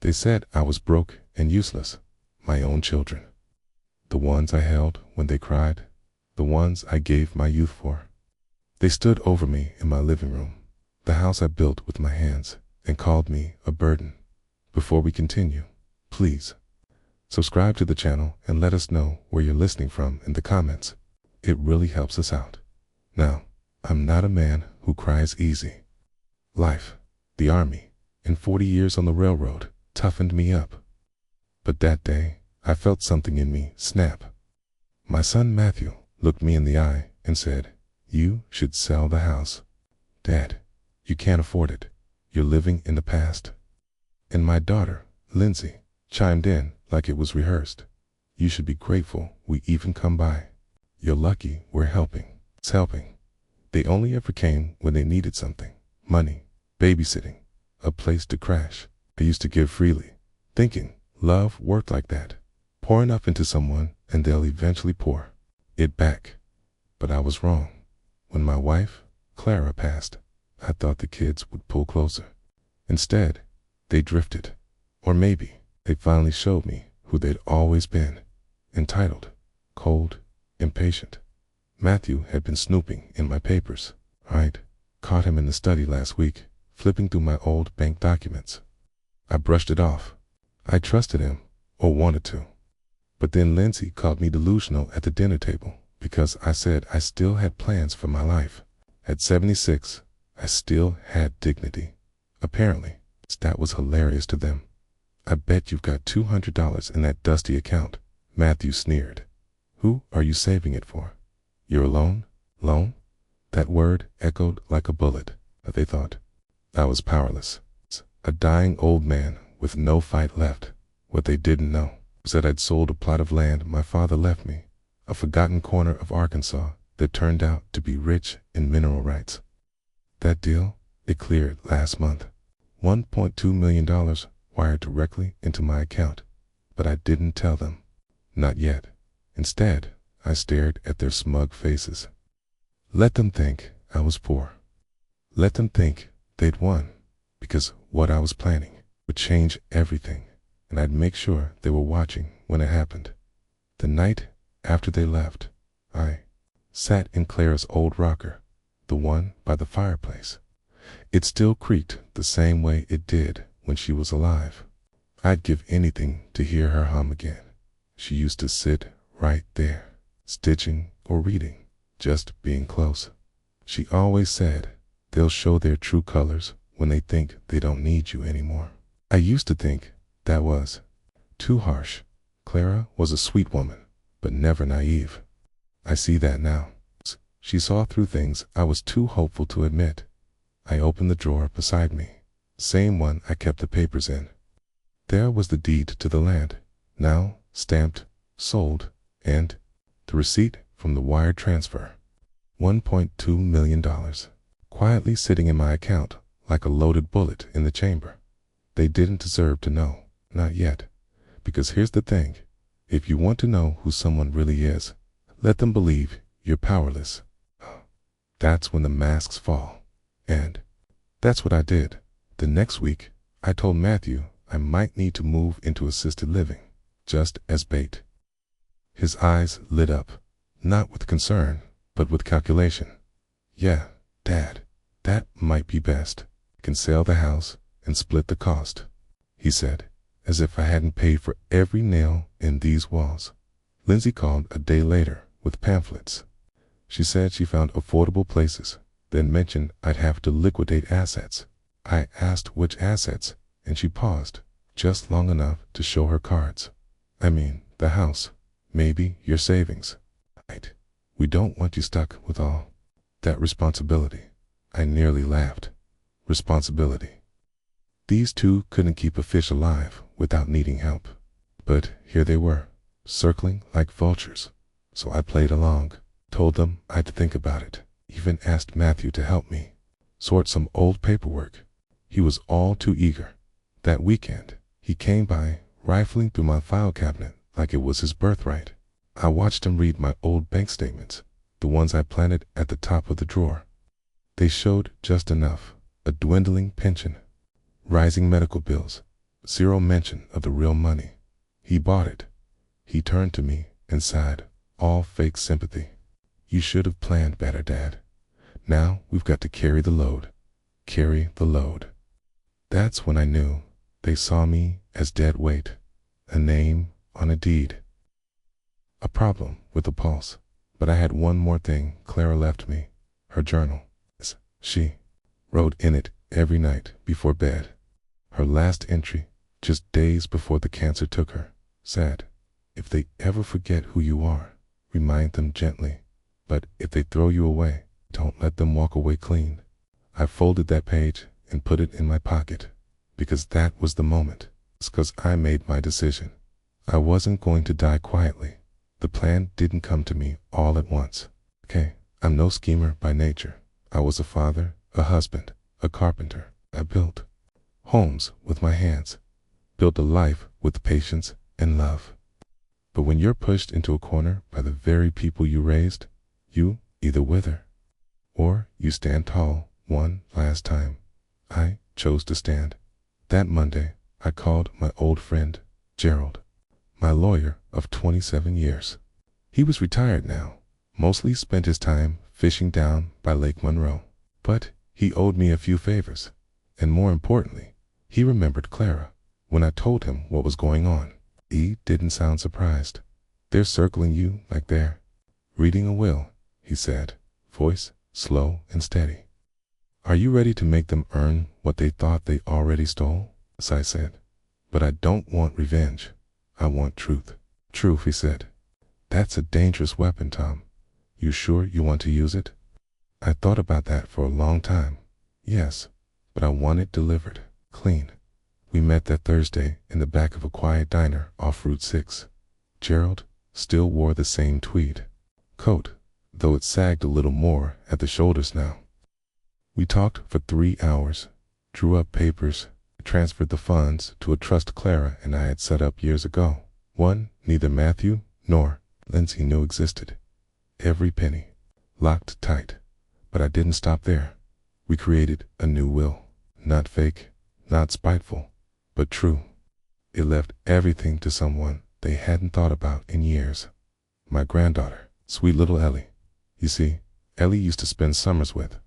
They said I was broke and useless. My own children. The ones I held when they cried. The ones I gave my youth for. They stood over me in my living room, the house I built with my hands, and called me a burden. Before we continue, please subscribe to the channel and let us know where you're listening from in the comments. It really helps us out. Now, I'm not a man who cries easy. Life, the army, and 40 years on the railroad toughened me up. But that day, I felt something in me snap. My son Matthew looked me in the eye and said, "You should sell the house. Dad, you can't afford it. You're living in the past." And my daughter, Lindsay, chimed in like it was rehearsed. "You should be grateful we even come by. You're lucky we're helping." It's helping. They only ever came when they needed something. Money, babysitting, a place to crash. I used to give freely, thinking love worked like that. Pour enough into someone and they'll eventually pour it back. But I was wrong. When my wife, Clara, passed, I thought the kids would pull closer. Instead, they drifted. Or maybe they finally showed me who they'd always been. Entitled, cold, impatient. Matthew had been snooping in my papers. I'd caught him in the study last week, flipping through my old bank documents. I brushed it off. I trusted him, or wanted to. But then Lindsay called me delusional at the dinner table because I said I still had plans for my life. At 76, I still had dignity. Apparently, that was hilarious to them. "I bet you've got $200 in that dusty account," Matthew sneered. "Who are you saving it for? You're alone? Lone?" That word echoed like a bullet. They thought I was powerless. A dying old man with no fight left. What they didn't know was that I'd sold a plot of land my father left me, a forgotten corner of Arkansas that turned out to be rich in mineral rights. That deal, it cleared last month. $1.2 million wired directly into my account, but I didn't tell them. Not yet. Instead, I stared at their smug faces. Let them think I was poor. Let them think they'd won, because what I was planning would change everything, and I'd make sure they were watching when it happened. The night after they left, I sat in Clara's old rocker, the one by the fireplace. It still creaked the same way it did when she was alive. I'd give anything to hear her hum again. She used to sit right there, stitching or reading, just being close. She always said, "They'll show their true colors when they think they don't need you anymore." I used to think that was too harsh. Clara was a sweet woman, but never naive. I see that now. She saw through things I was too hopeful to admit. I opened the drawer beside me, same one I kept the papers in. There was the deed to the land, now stamped, sold, and the receipt from the wire transfer. $1.2 million, quietly sitting in my account like a loaded bullet in the chamber. They didn't deserve to know, not yet. Because here's the thing, if you want to know who someone really is, let them believe you're powerless. That's when the masks fall. And that's what I did. The next week, I told Matthew I might need to move into assisted living, just as bait. His eyes lit up, not with concern, but with calculation. "Yeah, Dad, that might be best. I can sell the house and split the cost," he said, as if I hadn't paid for every nail in these walls. Lindsay called a day later with pamphlets. She said she found affordable places, then mentioned I'd have to liquidate assets. I asked which assets, and she paused, just long enough to show her cards. "I mean, the house, maybe your savings. Right. We don't want you stuck with all that responsibility." I nearly laughed. Responsibility. These two couldn't keep a fish alive without needing help. But here they were, circling like vultures. So I played along, told them I'd think about it, even asked Matthew to help me sort some old paperwork. He was all too eager. That weekend, he came by, rifling through my file cabinet like it was his birthright. I watched him read my old bank statements, the ones I planted at the top of the drawer. They showed just enough, a dwindling pension, rising medical bills, Zero mention of the real money. He bought it. He turned to me and sighed, all fake sympathy. You should have planned better, Dad. Now we've got to carry the load. Carry the load. That's when I knew they saw me as dead weight, a name on a deed. A problem with a pulse. But I had one more thing Clara left me, her journal. She wrote in it every night before bed. Her last entry, just days before the cancer took her, said, if they ever forget who you are, remind them gently. But if they throw you away, don't let them walk away clean. I folded that page and put it in my pocket, because that was the moment. It's 'cause I made my decision. I wasn't going to die quietly. The plan didn't come to me all at once. Okay, I'm no schemer by nature. I was a father, a husband, a carpenter. I built homes with my hands, built a life with patience and love. But when you're pushed into a corner by the very people you raised, you either wither or you stand tall one last time. I chose to stand. That Monday, I called my old friend, Gerald, my lawyer of 27 years. He was retired now, mostly spent his time fishing down by Lake Monroe. But he owed me a few favors, and more importantly, he remembered Clara when I told him what was going on. He didn't sound surprised. They're circling you like they're reading a will, he said, voice slow and steady. Are you ready to make them earn what they thought they already stole? Yes, I said. But I don't want revenge. I want truth. Truth, he said. That's a dangerous weapon, Tom. You sure you want to use it? I thought about that for a long time. Yes, but I want it delivered, clean. We met that Thursday in the back of a quiet diner off Route 6. Gerald still wore the same tweed coat, though it sagged a little more at the shoulders now. We talked for 3 hours, drew up papers, transferred the funds to a trust Clara and I had set up years ago. One neither Matthew nor Lindsay knew existed. Every penny, locked tight. But I didn't stop there. We created a new will. Not fake, not spiteful, but true. It left everything to someone they hadn't thought about in years. My granddaughter, sweet little Ellie. You see, Ellie used to spend summers with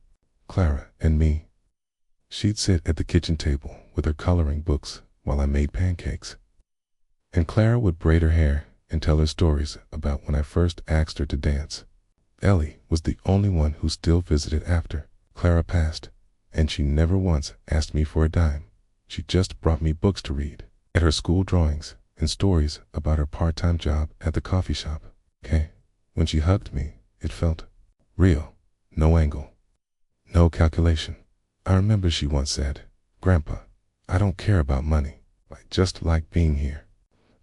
Clara and me. She'd sit at the kitchen table with her coloring books while I made pancakes. And Clara would braid her hair and tell her stories about when I first asked her to dance. Ellie was the only one who still visited after Clara passed, and she never once asked me for a dime. She just brought me books to read, at her school drawings, and stories about her part-time job at the coffee shop. Okay, when she hugged me, it felt real, no angle, no calculation. I remember she once said, Grandpa, I don't care about money. I just like being here.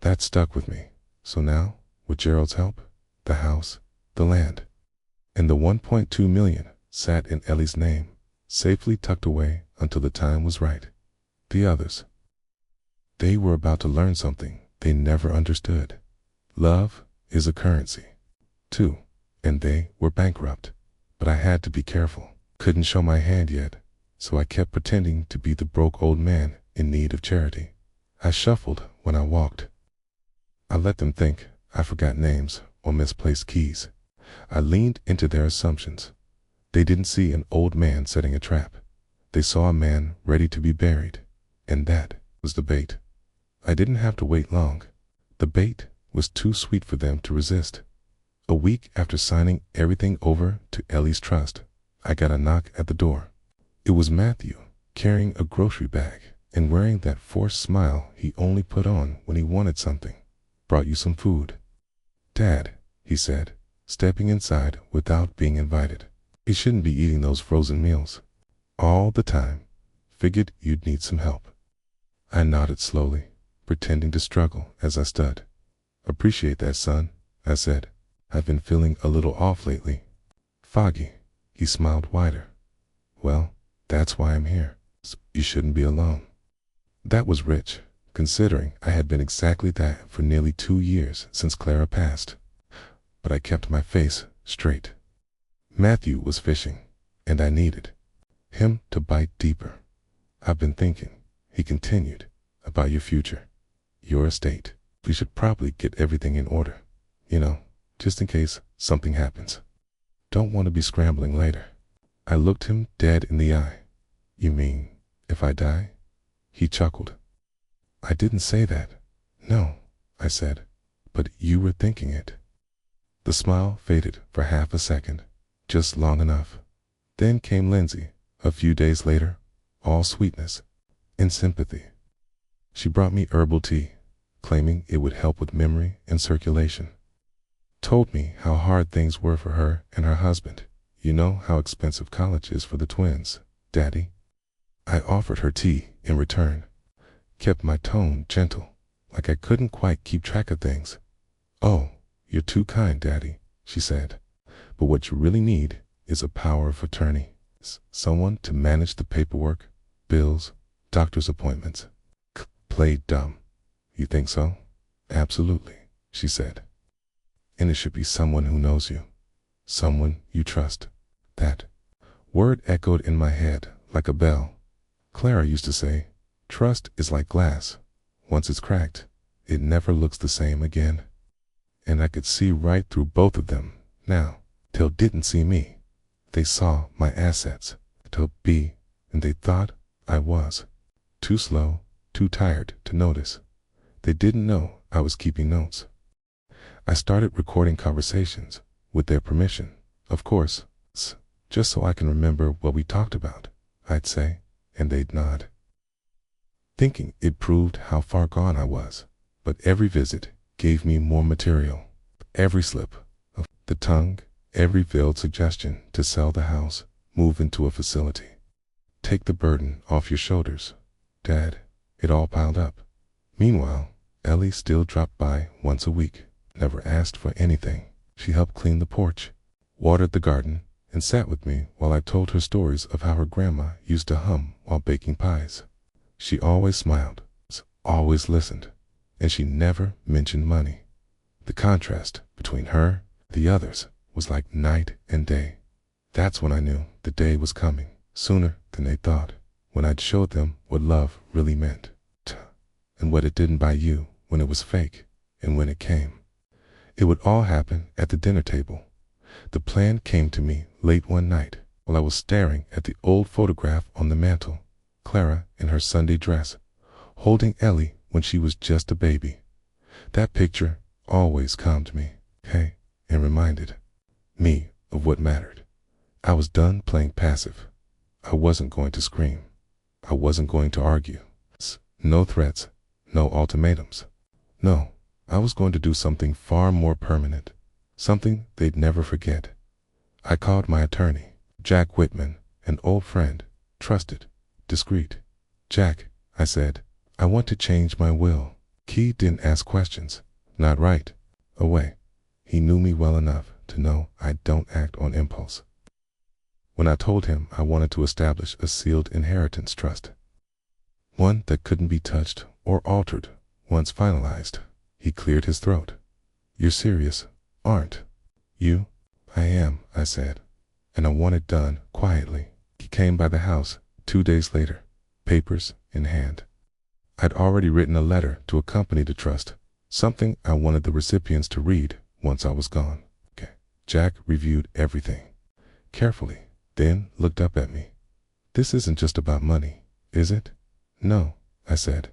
That stuck with me. So now, with Gerald's help, the house, the land, and the 1.2 million sat in Ellie's name, safely tucked away until the time was right. The others, they were about to learn something they never understood. Love is a currency, too, and they were bankrupt. But I had to be careful. Couldn't show my hand yet, so I kept pretending to be the broke old man in need of charity. I shuffled when I walked. I let them think I forgot names or misplaced keys. I leaned into their assumptions. They didn't see an old man setting a trap. They saw a man ready to be buried, and that was the bait. I didn't have to wait long. The bait was too sweet for them to resist. A week after signing everything over to Ellie's trust, I got a knock at the door. It was Matthew, carrying a grocery bag and wearing that forced smile he only put on when he wanted something. Brought you some food. Dad, he said, stepping inside without being invited. He shouldn't be eating those frozen meals all the time. Figured you'd need some help. I nodded slowly, pretending to struggle as I stood. Appreciate that, son, I said. I've been feeling a little off lately. Foggy. He smiled wider. Well, that's why I'm here. So you shouldn't be alone. That was rich, considering I had been exactly that for nearly 2 years since Clara passed. But I kept my face straight. Matthew was fishing, and I needed him to bite deeper. I've been thinking, he continued. about your future, your estate. We should probably get everything in order, just in case something happens. Don't want to be scrambling later. I looked him dead in the eye. You mean, if I die? He chuckled. I didn't say that. No, I said, but you were thinking it. The smile faded for half a second, just long enough. Then came Lindsay, a few days later, all sweetness and sympathy. She brought me herbal tea, claiming it would help with memory and circulation. Told me how hard things were for her and her husband. You know how expensive college is for the twins, Daddy. I offered her tea in return, kept my tone gentle, like I couldn't quite keep track of things. Oh, you're too kind, Daddy, she said. But what you really need is a power of attorney, someone to manage the paperwork, bills, doctor's appointments. Played dumb. You think so? Absolutely, she said. And it should be someone who knows you, someone you trust. That word echoed in my head like a bell. Clara used to say, trust is like glass. Once it's cracked, it never looks the same again. And I could see right through both of them now. Till didn't see me. They saw my assets, Till B, and they thought I was too slow, too tired to notice. They didn't know I was keeping notes. I started recording conversations, with their permission, of course, just so I can remember what we talked about, I'd say, and they'd nod. Thinking it proved how far gone I was, but every visit gave me more material. Every slip of the tongue, every veiled suggestion to sell the house, move into a facility. Take the burden off your shoulders, Dad. It all piled up. Meanwhile, Ellie still dropped by once a week, never asked for anything. She helped clean the porch, watered the garden, and sat with me while I told her stories of how her grandma used to hum while baking pies. She always smiled, always listened, and she never mentioned money. The contrast between her and the others was like night and day. That's when I knew the day was coming, sooner than they thought, when I'd showed them what love really meant, and what it didn't buy you when it was fake, and when it came. It would all happen at the dinner table. The plan came to me late one night while I was staring at the old photograph on the mantel, Clara in her Sunday dress, holding Ellie when she was just a baby. That picture always calmed me, and reminded me of what mattered. I was done playing passive. I wasn't going to scream. I wasn't going to argue. No threats, no ultimatums. No, I was going to do something far more permanent, something they'd never forget. I called my attorney, Jack Whitman, an old friend, trusted, discreet. Jack, I said, I want to change my will. He didn't ask questions, not right away. He knew me well enough to know I don't act on impulse. When I told him I wanted to establish a sealed inheritance trust, one that couldn't be touched or altered once finalized, he cleared his throat. You're serious, aren't you? I am, I said, and I want it done quietly. He came by the house 2 days later, papers in hand. I'd already written a letter to accompany the trust, something I wanted the recipients to read once I was gone. Jack reviewed everything carefully, then looked up at me. This isn't just about money, is it? No, I said.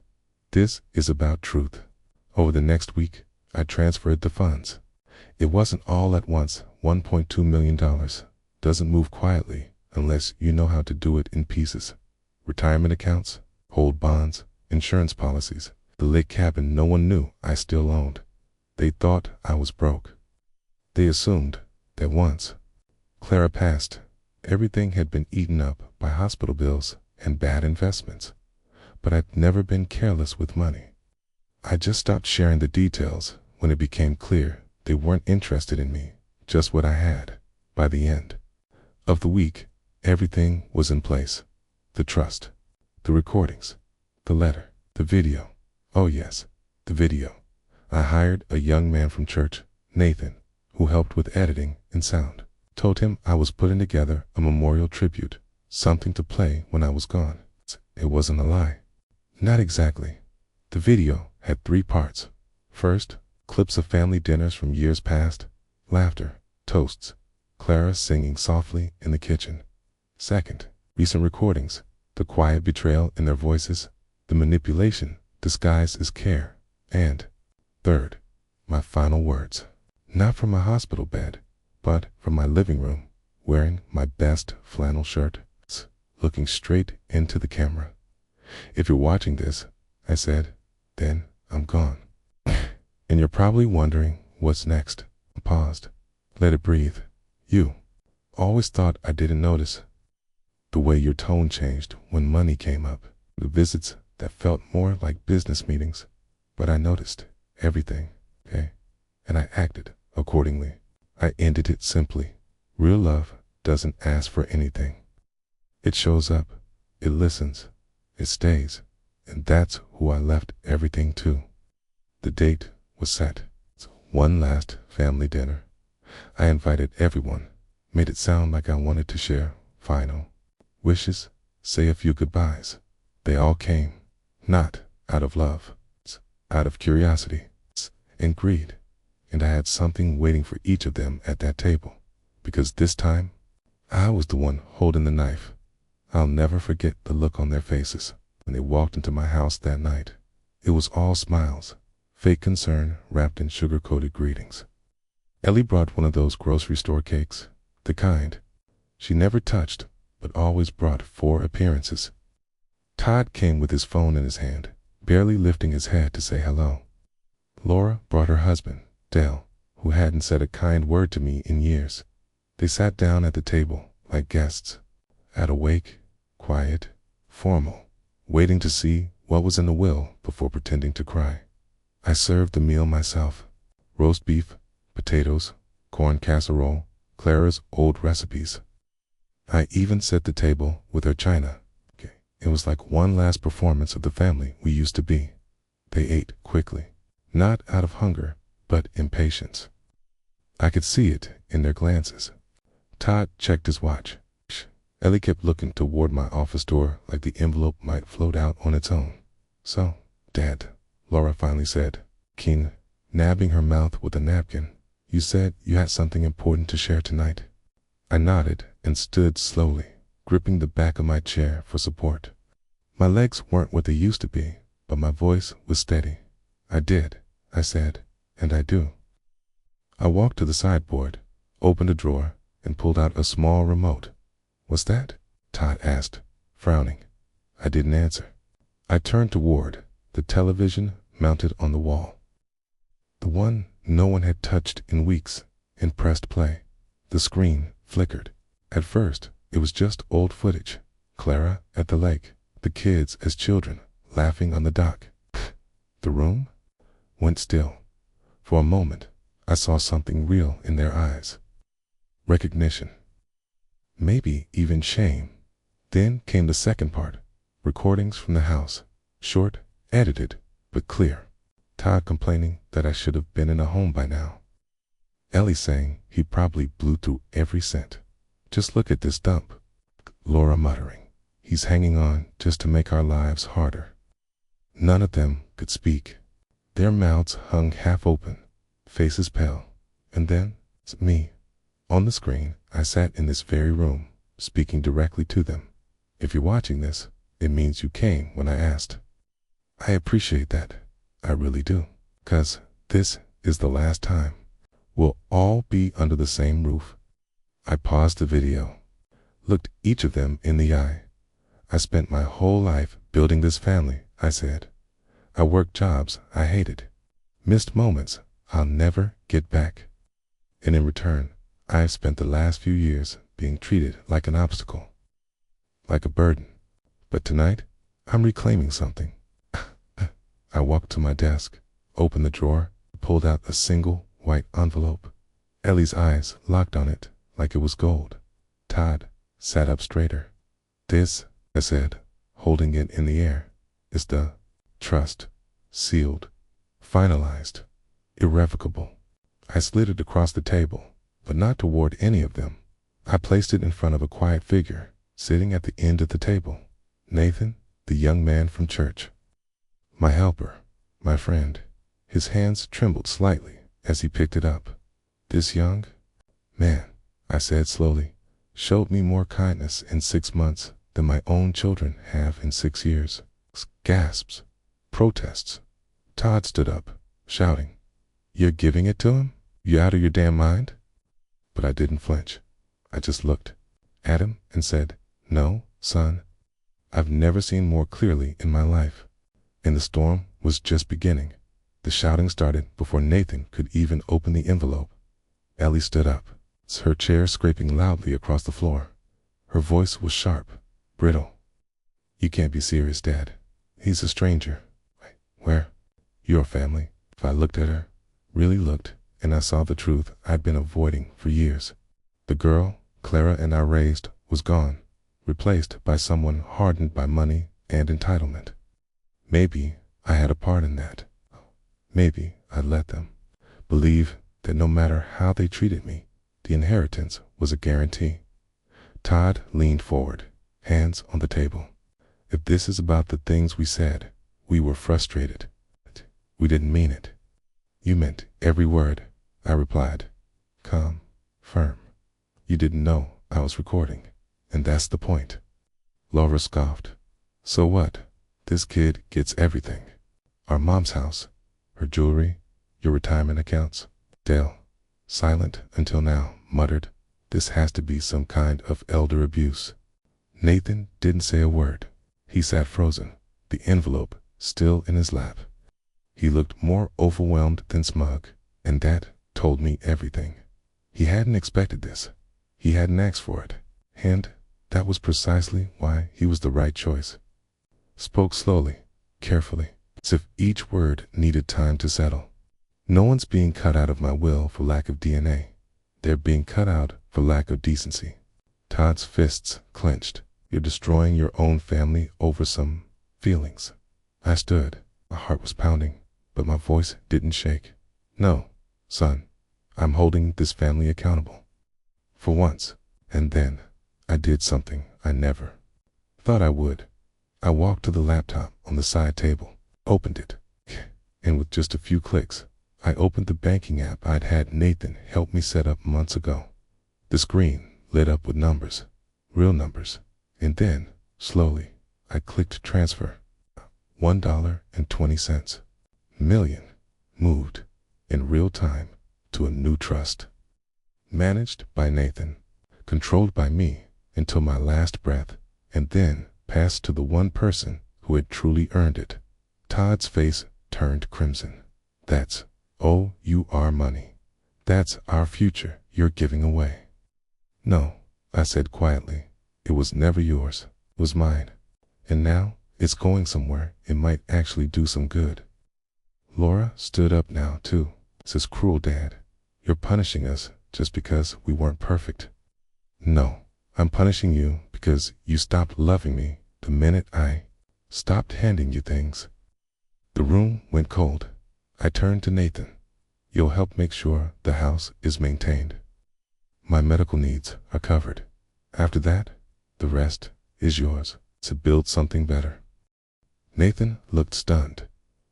This is about truth. Over the next week, I transferred the funds. It wasn't all at once. $1.2 million doesn't move quietly unless you know how to do it in pieces. Retirement accounts, hold bonds, insurance policies, the lake cabin no one knew I still owned. They thought I was broke. They assumed that once Clara passed, everything had been eaten up by hospital bills and bad investments. But I'd never been careless with money. I just stopped sharing the details when it became clear they weren't interested in me, just what I had. By the end of the week, everything was in place. The trust, the recordings, the letter, the video. Oh yes, the video. I hired a young man from church, Nathan, who helped with editing and sound. Told him I was putting together a memorial tribute, something to play when I was gone. It wasn't a lie. Not exactly. The video had 3 parts. First, clips of family dinners from years past, laughter, toasts, Clara singing softly in the kitchen. Second, recent recordings, the quiet betrayal in their voices, the manipulation disguised as care. And third, my final words. Not from my hospital bed, but from my living room, wearing my best flannel shirt, looking straight into the camera. If you're watching this, I said, then I'm gone. And you're probably wondering what's next. I paused. Let it breathe. You always thought I didn't notice the way your tone changed when money came up. The visits that felt more like business meetings. But I noticed everything, okay? And I acted accordingly. I ended it simply. Real love doesn't ask for anything. It shows up, it listens, it stays, and that's who I left everything to. The date was set. One last family dinner. I invited everyone, made it sound like I wanted to share final wishes, say a few goodbyes. They all came, not out of love, out of curiosity and greed. And I had something waiting for each of them at that table, because this time, I was the one holding the knife. I'll never forget the look on their faces when they walked into my house that night. It was all smiles, fake concern wrapped in sugar-coated greetings. Ellie brought one of those grocery store cakes, the kind she never touched, but always brought 4 appearances. Todd came with his phone in his hand, barely lifting his head to say hello. Laura brought her husband, Dale, who hadn't said a kind word to me in years. They sat down at the table like guests, at a wake, quiet, formal, waiting to see what was in the will before pretending to cry. I served the meal myself. Roast beef, potatoes, corn casserole, Clara's old recipes. I even set the table with her china. It was like one last performance of the family we used to be. They ate quickly, not out of hunger, but impatience. I could see it in their glances. Todd checked his watch. Ellie kept looking toward my office door like the envelope might float out on its own. So, Dad, Laura finally said, keen, nabbing her mouth with a napkin, you said you had something important to share tonight. I nodded and stood slowly, gripping the back of my chair for support. My legs weren't what they used to be, but my voice was steady. I did, I said, and I do. I walked to the sideboard, opened a drawer, and pulled out a small remote. What's that? Todd asked, frowning. I didn't answer. I turned toward the television mounted on the wall. The one no one had touched in weeks, and pressed play. The screen flickered. At first, it was just old footage. Clara at the lake, the kids as children, laughing on the dock. The room went still. For a moment, I saw something real in their eyes. Recognition. Maybe even shame. Then came the second part. Recordings from the house. Short, edited, but clear. Todd complaining that I should have been in a home by now. Ellie saying he probably blew through every cent. Just look at this dump. Laura muttering, he's hanging on just to make our lives harder. None of them could speak. Their mouths hung half open, faces pale. And then, it's me. On the screen, I sat in this very room, speaking directly to them. If you're watching this, it means you came when I asked. I appreciate that. I really do. 'Cause this is the last time. We'll all be under the same roof. I paused the video, looked each of them in the eye. I spent my whole life building this family, I said. I worked jobs I hated, missed moments I'll never get back. And in return, I've spent the last few years being treated like an obstacle, like a burden. But tonight, I'm reclaiming something. I walked to my desk, opened the drawer, pulled out a single white envelope. Ellie's eyes locked on it like it was gold. Todd sat up straighter. This, I said, holding it in the air, is the trust, sealed, finalized, irrevocable. I slid it across the table, but not toward any of them. I placed it in front of a quiet figure, sitting at the end of the table. Nathan, the young man from church. My helper, my friend. His hands trembled slightly as he picked it up. This young man, I said slowly, showed me more kindness in 6 months than my own children have in 6 years. Gasps, protests. Todd stood up, shouting, "You're giving it to him? You out of your damn mind?" But I didn't flinch. I just looked at him and said, "No, son. I've never seen more clearly in my life." And the storm was just beginning. The shouting started before Nathan could even open the envelope. Ellie stood up, her chair scraping loudly across the floor. Her voice was sharp, brittle. "You can't be serious, Dad. He's a stranger." "Where?" "Your family." If I looked at her, really looked, and I saw the truth I'd been avoiding for years. The girl Clara and I raised was gone, replaced by someone hardened by money and entitlement. Maybe I had a part in that. Maybe I'd let them believe that no matter how they treated me, the inheritance was a guarantee. Todd leaned forward, hands on the table. "If this is about the things we said, we were frustrated. We didn't mean it." "You meant every word," I replied, calm, firm. "You didn't know I was recording, and that's the point." Laura scoffed. "So what? This kid gets everything. Our mom's house, her jewelry, your retirement accounts." Dale, silent until now, muttered, "This has to be some kind of elder abuse." Nathan didn't say a word. He sat frozen, the envelope still in his lap. He looked more overwhelmed than smug, and that told me everything. He hadn't expected this. He hadn't asked for it, and that was precisely why he was the right choice. Spoke slowly, carefully, as if each word needed time to settle. "No one's being cut out of my will for lack of DNA. They're being cut out for lack of decency." Todd's fists clenched. "You're destroying your own family over some feelings." I stood. My heart was pounding, but my voice didn't shake. "No, son. I'm holding this family accountable. For once." And then I did something I never thought I would. I walked to the laptop on the side table, opened it, and with just a few clicks, I opened the banking app I'd had Nathan help me set up months ago. The screen lit up with numbers, real numbers, and then, slowly, I clicked transfer. $1.20 million moved in real time to a new trust. Managed by Nathan, controlled by me until my last breath, and then passed to the one person who had truly earned it. Todd's face turned crimson. "That's our money. That's our future you're giving away." "No," I said quietly. "It was never yours. It was mine. And now it's going somewhere it might actually do some good." Laura stood up now too. "Says, cruel Dad, you're punishing us just because we weren't perfect." "No, I'm punishing you because you stopped loving me the minute I stopped handing you things." The room went cold. I turned to Nathan. "You'll help make sure the house is maintained. My medical needs are covered. After that, the rest is yours to build something better." Nathan looked stunned.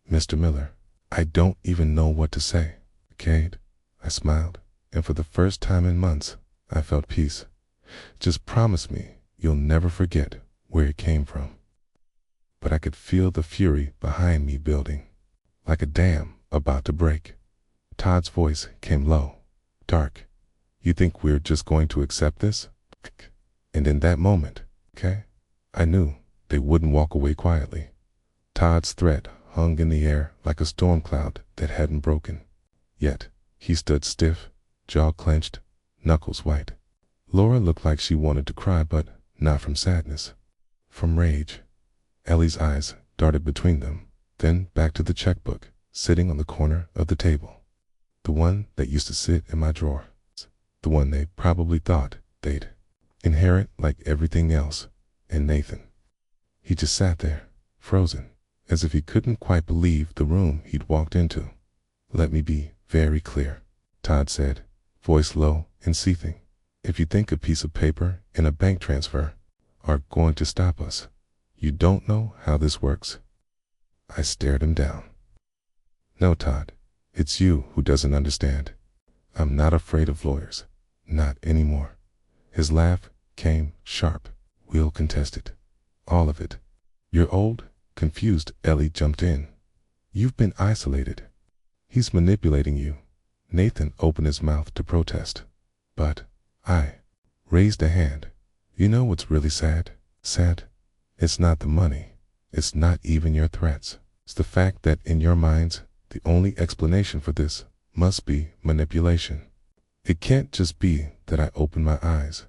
"Mr. Miller, I don't even know what to say." "Cade," I smiled, and for the first time in months, I felt peace. "Just promise me you'll never forget where it came from." But I could feel the fury behind me building, like a dam about to break. Todd's voice came low, dark. "You think we're just going to accept this?" And in that moment, I knew they wouldn't walk away quietly. Todd's threat hung in the air like a storm cloud that hadn't broken. Yet he stood stiff, jaw clenched, knuckles white. Laura looked like she wanted to cry, but not from sadness. From rage. Ellie's eyes darted between them, then back to the checkbook sitting on the corner of the table. The one that used to sit in my drawer. The one they probably thought they'd inherit like everything else. And Nathan. He just sat there, frozen, as if he couldn't quite believe the room he'd walked into. "Let me be very clear," Todd said, voice low and seething. "If you think a piece of paper and a bank transfer are going to stop us, you don't know how this works." I stared him down. No, Todd, it's you who doesn't understand. I'm not afraid of lawyers. Not anymore. His laugh came sharp. We'll contest it. All of it. You're old, confused. Ellie jumped in. You've been isolated. He's manipulating you. Nathan opened his mouth to protest. But I raised a hand. You know what's really sad? Sad? It's not the money. It's not even your threats. It's the fact that in your minds, the only explanation for this must be manipulation. It can't just be that I opened my eyes.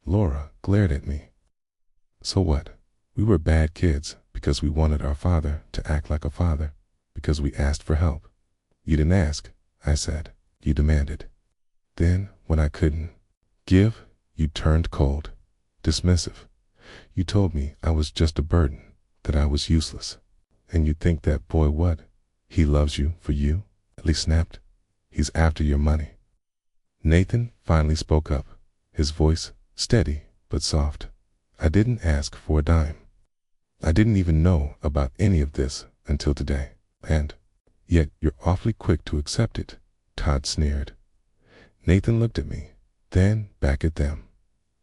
Laura glared at me. So what? We were bad kids because we wanted our father to act like a father, because we asked for help. You didn't ask, I said. You demanded. Then, when I couldn't give, you turned cold, dismissive. You told me I was just a burden, that I was useless. And you think that boy what? He loves you for you? Ellie snapped. He's after your money. Nathan finally spoke up, his voice steady but soft. I didn't ask for a dime. I didn't even know about any of this until today. And yet you're awfully quick to accept it, Todd sneered. Nathan looked at me, then back at them.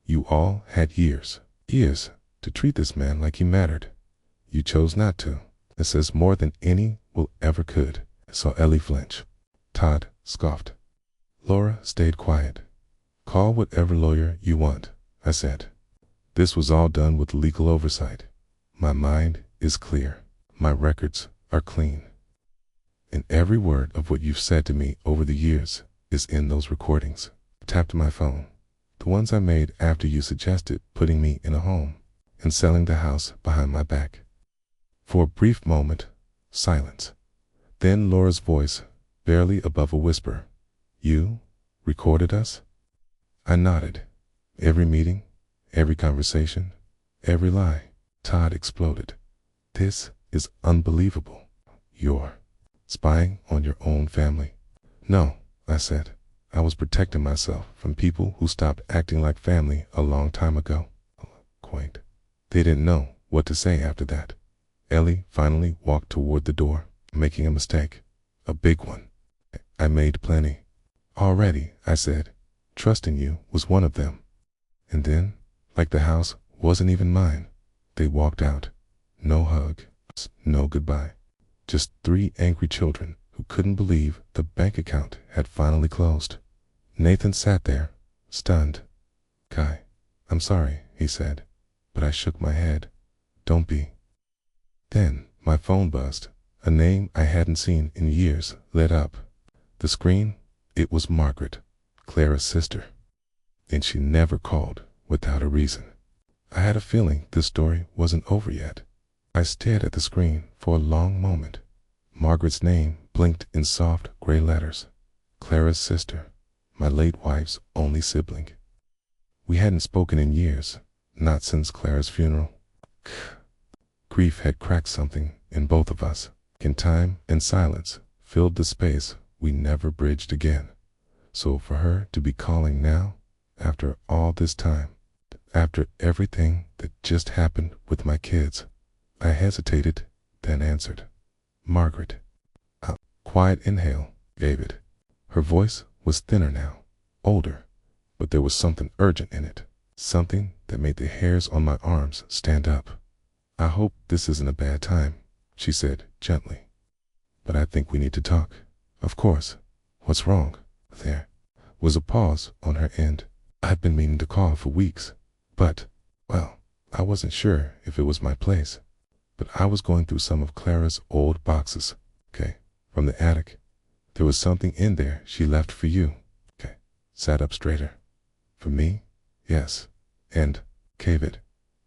You all had years to treat this man like he mattered. You chose not to. It says more than any will ever could. I saw Ellie flinch. Todd scoffed. Laura stayed quiet. Call whatever lawyer you want, I said. This was all done with legal oversight. My mind is clear. My records are clean. And every word of what you've said to me over the years is in those recordings. I tapped my phone. The ones I made after you suggested putting me in a home and selling the house behind my back. For a brief moment, silence. Then Laura's voice, barely above a whisper. You recorded us? I nodded. Every meeting, every conversation, every lie. Todd exploded. This is unbelievable. You're spying on your own family. No, I said. I was protecting myself from people who stopped acting like family a long time ago. Quaint. They didn't know what to say after that. Ellie finally walked toward the door, making a mistake. A big one. I made plenty. Already, I said. Trusting you was one of them. And then, like the house wasn't even mine, they walked out. No hug, no goodbye. Just 3 angry children who couldn't believe the bank account had finally closed. Nathan sat there, stunned. Kai, I'm sorry, he said, but I shook my head. Don't be. Then my phone buzzed. A name I hadn't seen in years lit up. The screen, it was Margaret, Clara's sister. And she never called without a reason. I had a feeling this story wasn't over yet. I stared at the screen for a long moment. Margaret's name blinked in soft gray letters. Clara's sister, my late wife's only sibling. We hadn't spoken in years, not since Clara's funeral. Grief had cracked something in both of us. In time and silence filled the space we never bridged again. So for her to be calling now, after all this time, after everything that just happened with my kids, I hesitated, then answered. Margaret. A quiet inhale gave it. Her voice was thinner now, older, but there was something urgent in it, something that made the hairs on my arms stand up. I hope this isn't a bad time, she said gently. But I think we need to talk. Of course. What's wrong? There was a pause on her end. I'd been meaning to call for weeks, but, well, I wasn't sure if it was my place. But I was going through some of Clara's old boxes, okay, from the attic. There was something in there she left for you, okay, sat up straighter. For me? Yes. And, cave it.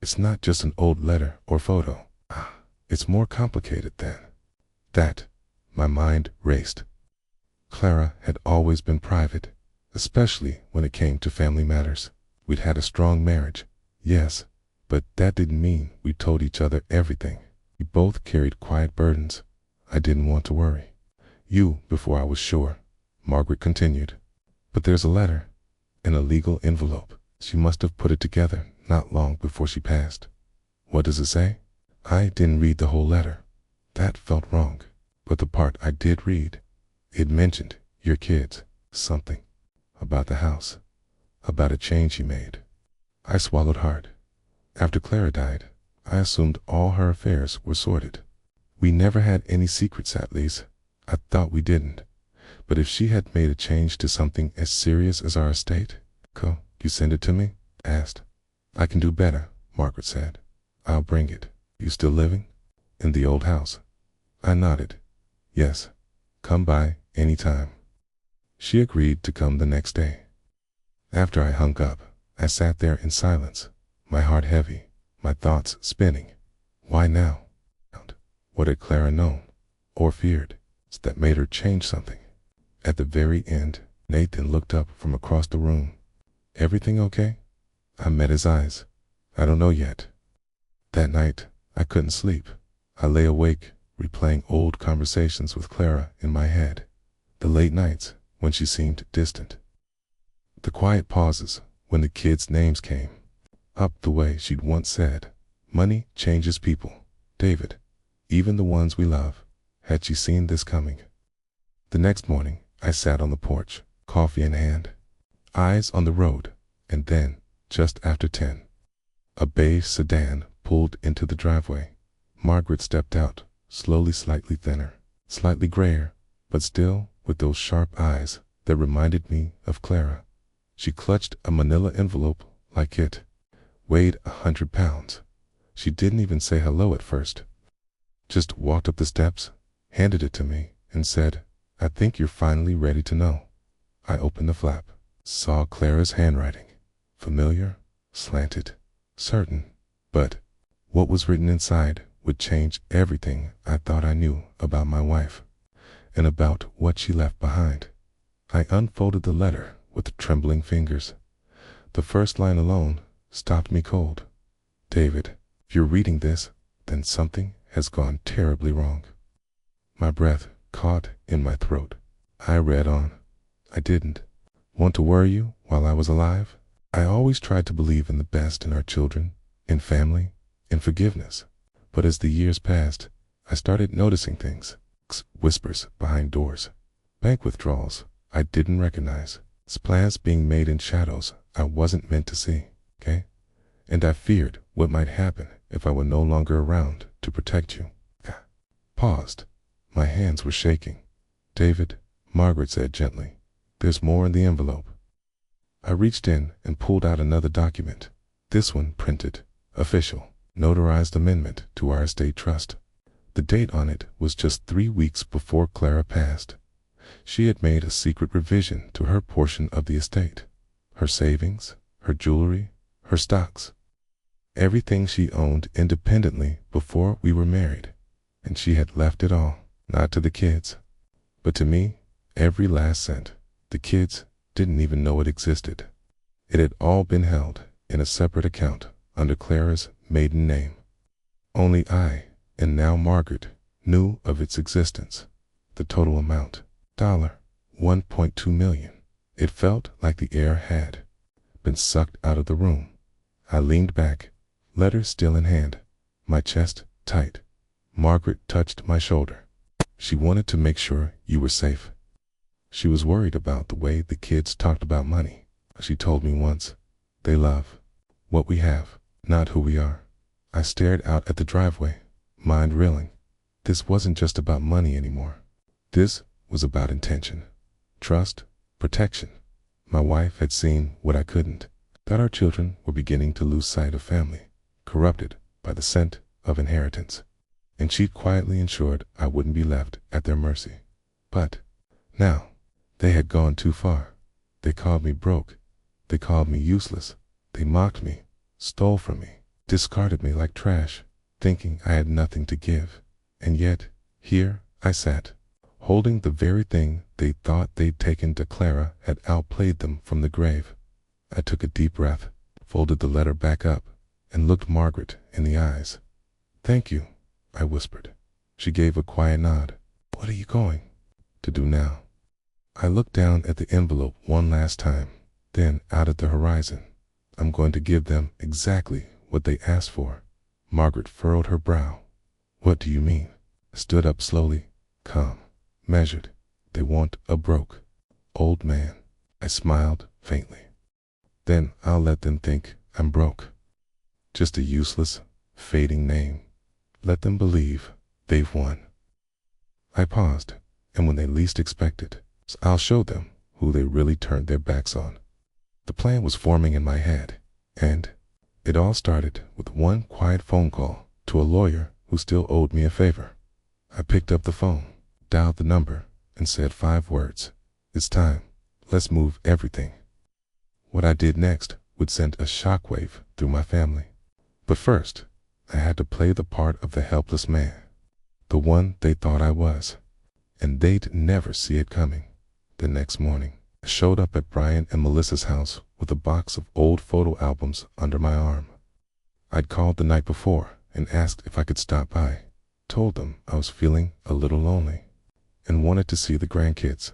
It's not just an old letter or photo. It's more complicated than that. My mind raced. Clara had always been private, especially when it came to family matters. We'd had a strong marriage, yes, but that didn't mean we told each other everything. We both carried quiet burdens. I didn't want to worry you before I was sure, Margaret continued. But there's a letter in a legal envelope. She must have put it together not long before she passed. What does it say? I didn't read the whole letter. That felt wrong. But the part I did read, it mentioned your kids, something about the house, about a change he made. I swallowed hard. After Clara died, I assumed all her affairs were sorted. We never had any secrets, at least. I thought we didn't. But if she had made a change to something as serious as our estate, "Could you send it to me?" I asked. "I can do better," Margaret said. "I'll bring it." "You still living in the old house?" I nodded. "Yes. Come by any time." She agreed to come the next day. After I hung up, I sat there in silence, my heart heavy, my thoughts spinning. Why now? What had Clara known or feared that made her change something? At the very end, Nathan looked up from across the room. "Everything okay?" I met his eyes. "I don't know yet." That night, I couldn't sleep. I lay awake, replaying old conversations with Clara in my head. The late nights when she seemed distant. The quiet pauses when the kids' names came up, the way she'd once said, "Money changes people, David, even the ones we love." Had she seen this coming? The next morning, I sat on the porch, coffee in hand, eyes on the road, and then, just after 10, a beige sedan pulled into the driveway. Margaret stepped out, slowly, slightly thinner, slightly grayer, but still with those sharp eyes that reminded me of Clara. She clutched a manila envelope like it weighed 100 pounds. She didn't even say hello at first. Just walked up the steps, handed it to me, and said, "I think you're finally ready to know." I opened the flap, saw Clara's handwriting, familiar, slanted, certain. But what was written inside would change everything I thought I knew about my wife and about what she left behind. I unfolded the letter with trembling fingers. The first line alone stopped me cold. "David, if you're reading this, then something has gone terribly wrong." My breath caught in my throat. I read on. "I didn't want to worry you while I was alive. I always tried to believe in the best in our children, in family, in forgiveness. But as the years passed, I started noticing things. Whispers behind doors, bank withdrawals I didn't recognize, plans being made in shadows I wasn't meant to see, okay? And I feared what might happen if I were no longer around to protect you." Paused. My hands were shaking. "David," Margaret said gently, "there's more in the envelope." I reached in and pulled out another document. This one printed, official, notarized amendment to our estate trust. The date on it was just 3 weeks before Clara passed. She had made a secret revision to her portion of the estate. Her savings, her jewelry, her stocks. Everything she owned independently before we were married. And she had left it all, not to the kids, but to me, every last cent. The kids didn't even know it existed. It had all been held in a separate account under Clara's maiden name. Only I, and now Margaret, knew of its existence. The total amount, $1.2 million. It felt like the air had been sucked out of the room. I leaned back, letter still in hand, my chest tight. Margaret touched my shoulder. "She wanted to make sure you were safe. She was worried about the way the kids talked about money. She told me once, they love what we have, not who we are." I stared out at the driveway, mind reeling. This wasn't just about money anymore. This was about intention, trust, protection. My wife had seen what I couldn't, that our children were beginning to lose sight of family, corrupted by the scent of inheritance. And she'd quietly ensured I wouldn't be left at their mercy. But now, they had gone too far. They called me broke. They called me useless. They mocked me, stole from me, discarded me like trash, thinking I had nothing to give. And yet, here I sat, holding the very thing they thought they'd taken to Clara had outplayed them from the grave. I took a deep breath, folded the letter back up, and looked Margaret in the eyes. "Thank you," I whispered. She gave a quiet nod. "What are you going to do now?" I looked down at the envelope one last time, then out at the horizon. "I'm going to give them exactly what they asked for." Margaret furrowed her brow. "What do you mean?" stood up slowly, calm, measured. They want a broke old man. I smiled faintly. Then I'll let them think I'm broke. Just a useless, fading name. Let them believe they've won. I paused, and when they least expected, I'll show them who they really turned their backs on. The plan was forming in my head, and it all started with one quiet phone call to a lawyer who still owed me a favor. I picked up the phone, dialed the number, and said 5 words. It's time. Let's move everything. What I did next would send a shockwave through my family. But first, I had to play the part of the helpless man, the one they thought I was, and they'd never see it coming. The next morning, I showed up at Brian and Melissa's house with a box of old photo albums under my arm. I'd called the night before and asked if I could stop by, told them I was feeling a little lonely and wanted to see the grandkids.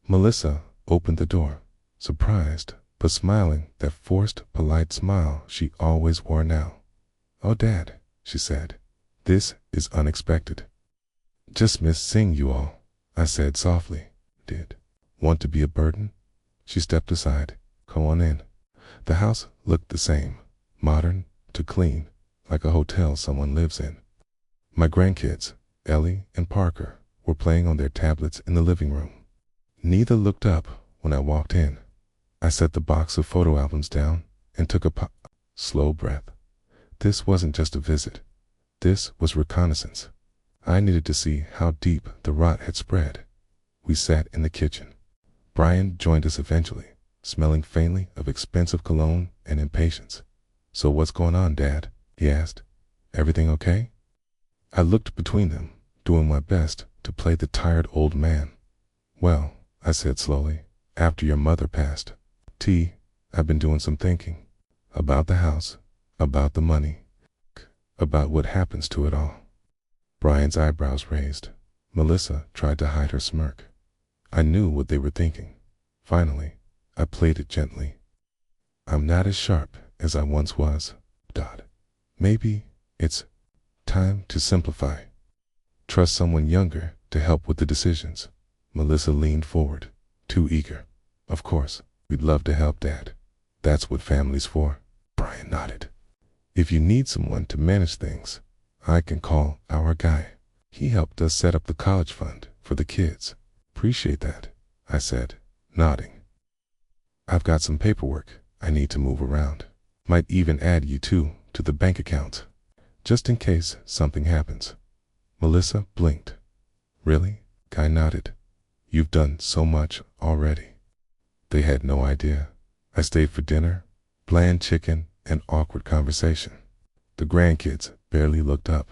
Melissa opened the door, surprised but smiling that forced, polite smile she always wore now. "Oh, Dad," she said, "this is unexpected." "Just missed seeing you all," I said softly. "Did want to be a burden?" She stepped aside. "Come on in." The house looked the same, modern to clean, like a hotel someone lives in. My grandkids, Ellie and Parker, were playing on their tablets in the living room. Neither looked up when I walked in. I set the box of photo albums down and took a slow breath. This wasn't just a visit. This was reconnaissance. I needed to see how deep the rot had spread. We sat in the kitchen. Brian joined us eventually, smelling faintly of expensive cologne and impatience. "So what's going on, Dad?" he asked. "Everything okay?" I looked between them, doing my best to play the tired old man. "Well," I said slowly, "after your mother passed, I've been doing some thinking. About the house, about the money, about what happens to it all." Brian's eyebrows raised. Melissa tried to hide her smirk. I knew what they were thinking. Finally, I played it gently. "I'm not as sharp as I once was. Maybe it's time to simplify. Trust someone younger to help with the decisions." Melissa leaned forward, too eager. "Of course, we'd love to help, Dad. That's what family's for." Brian nodded. "If you need someone to manage things, I can call our guy. He helped us set up the college fund for the kids." "Appreciate that," I said, nodding. "I've got some paperwork I need to move around. Might even add you two to the bank account, just in case something happens." Melissa blinked. "Really?" I nodded. "You've done so much already." They had no idea. I stayed for dinner, bland chicken, and awkward conversation. The grandkids barely looked up.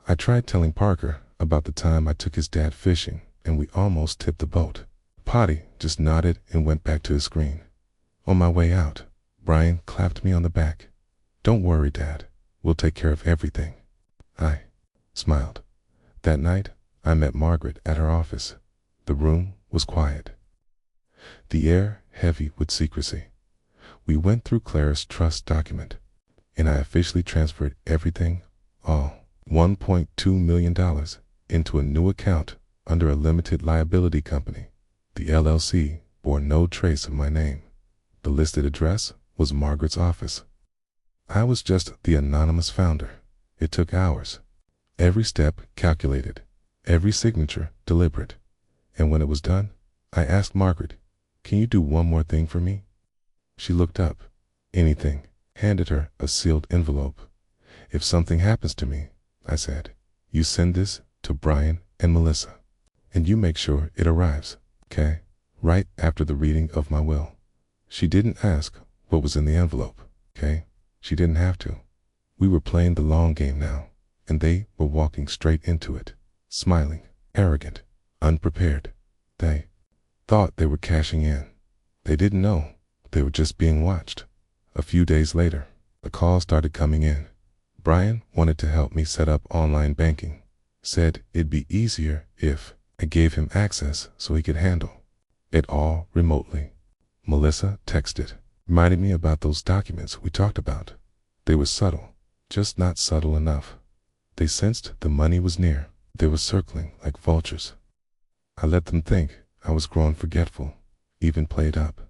I tried telling Parker about the time I took his dad fishing and we almost tipped the boat. Potty just nodded and went back to his screen. On my way out, Brian clapped me on the back. "Don't worry, Dad. We'll take care of everything." I smiled. That night, I met Margaret at her office. The room was quiet, the air heavy with secrecy. We went through Claire's trust document, and I officially transferred everything, all $1.2 million, into a new account under a limited liability company. The LLC bore no trace of my name. The listed address was Margaret's office. I was just the anonymous founder. It took hours. Every step calculated, every signature deliberate. And when it was done, I asked Margaret, "Can you do one more thing for me?" She looked up. "Anything." Handed her a sealed envelope. "If something happens to me," I said, "you send this to Brian and Melissa, and you make sure it arrives, okay?" Right after the reading of my will. She didn't ask what was in the envelope, okay? She didn't have to. We were playing the long game now, and they were walking straight into it, smiling, arrogant, unprepared. They thought they were cashing in. They didn't know they were just being watched. A few days later, the calls started coming in. Brian wanted to help me set up online banking. Said it'd be easier if I gave him access so he could handle it all remotely. Melissa texted, reminding me about those documents we talked about. They were subtle, just not subtle enough. They sensed the money was near. They were circling like vultures. I let them think I was growing forgetful, even played up.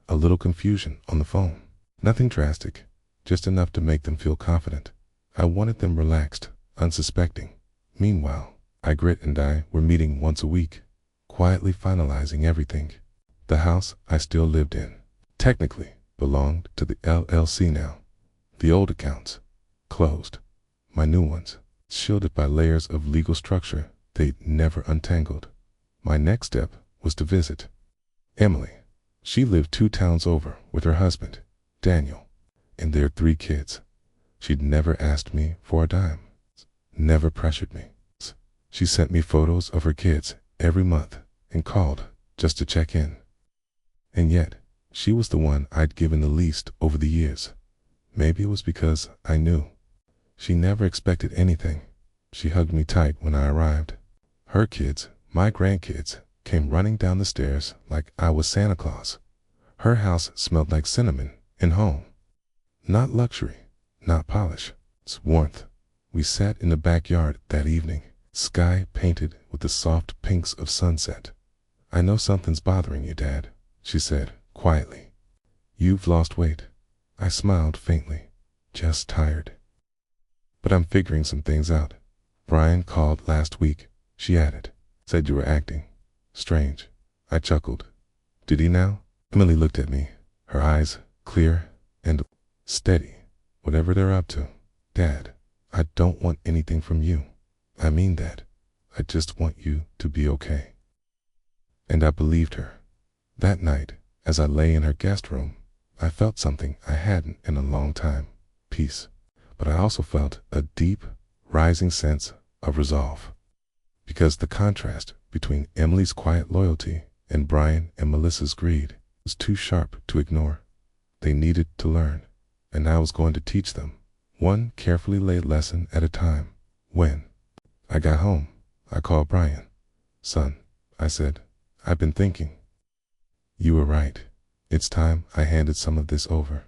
A little confusion on the phone. Nothing drastic, just enough to make them feel confident. I wanted them relaxed, unsuspecting. Meanwhile, Grit and I were meeting once a week, quietly finalizing everything. The house I still lived in technically belonged to the LLC now. The old accounts closed. My new ones shielded by layers of legal structure they'd never untangled. My next step was to visit Emily. She lived 2 towns over with her husband, Daniel, and their 3 kids. She'd never asked me for a dime, never pressured me. She sent me photos of her kids every month and called just to check in. And yet, she was the one I'd given the least over the years. Maybe it was because I knew. She never expected anything. She hugged me tight when I arrived. Her kids, my grandkids, came running down the stairs like I was Santa Claus. Her house smelled like cinnamon and home. Not luxury, not polish, it's warmth. We sat in the backyard that evening, sky painted with the soft pinks of sunset. "I know something's bothering you, Dad," she said quietly. "You've lost weight." I smiled faintly. "Just tired. But I'm figuring some things out. Brian called last week," she added. "Said you were acting strange." I chuckled. "Did he now?" Emily looked at me, her eyes clear and steady. "Whatever they're up to, Dad, I don't want anything from you. I mean that. I just want you to be okay." And I believed her. That night, as I lay in her guest room, I felt something I hadn't in a long time. Peace. But I also felt a deep, rising sense of resolve. Because the contrast between Emily's quiet loyalty and Brian and Melissa's greed was too sharp to ignore. They needed to learn, and I was going to teach them, one carefully laid lesson at a time. When I got home, I called Brian. "Son," I said, "I've been thinking. You were right. It's time I handed some of this over.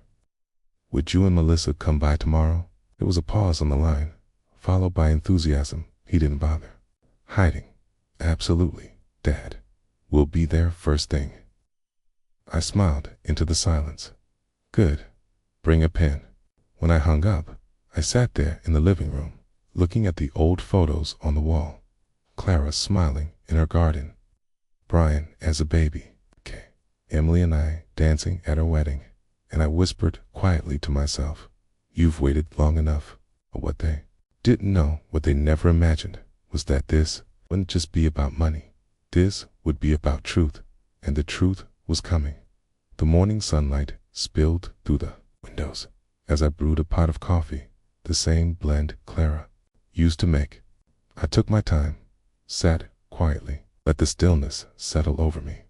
Would you and Melissa come by tomorrow?" There was a pause on the line, followed by enthusiasm. He didn't bother hiding. "Absolutely, Dad. We'll be there first thing." I smiled into the silence. "Good. Bring a pen." When I hung up, I sat there in the living room, looking at the old photos on the wall. Clara smiling in her garden. Brian as a baby. Emily and I dancing at our wedding. And I whispered quietly to myself, "You've waited long enough." But what they didn't know, what they never imagined, was that this wouldn't just be about money. This would be about truth, and the truth was coming. The morning sunlight spilled through the windows as I brewed a pot of coffee, the same blend Clara used to make. I took my time, sat quietly, let the stillness settle over me.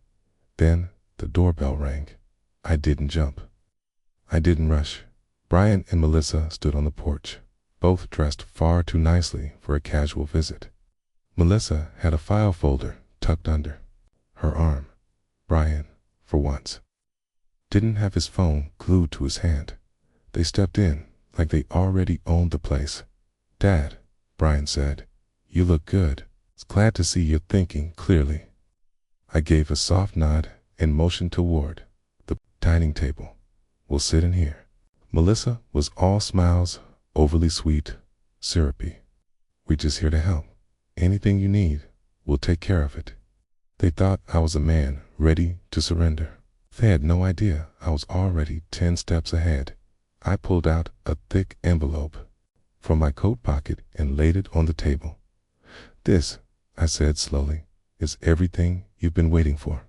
Then the doorbell rang. I didn't jump. I didn't rush. Brian and Melissa stood on the porch, both dressed far too nicely for a casual visit. Melissa had a file folder tucked under her arm. Brian, for once, didn't have his phone glued to his hand. They stepped in like they already owned the place. "Dad," Brian said, "you look good. It's glad to see you're thinking clearly." I gave a soft nod and motioned toward the dining table. "We'll sit in here." Melissa was all smiles, overly sweet, syrupy. "We're just here to help. Anything you need, we'll take care of it." They thought I was a man ready to surrender. They had no idea I was already 10 steps ahead. I pulled out a thick envelope from my coat pocket and laid it on the table. "This," I said slowly, "is everything you've been waiting for."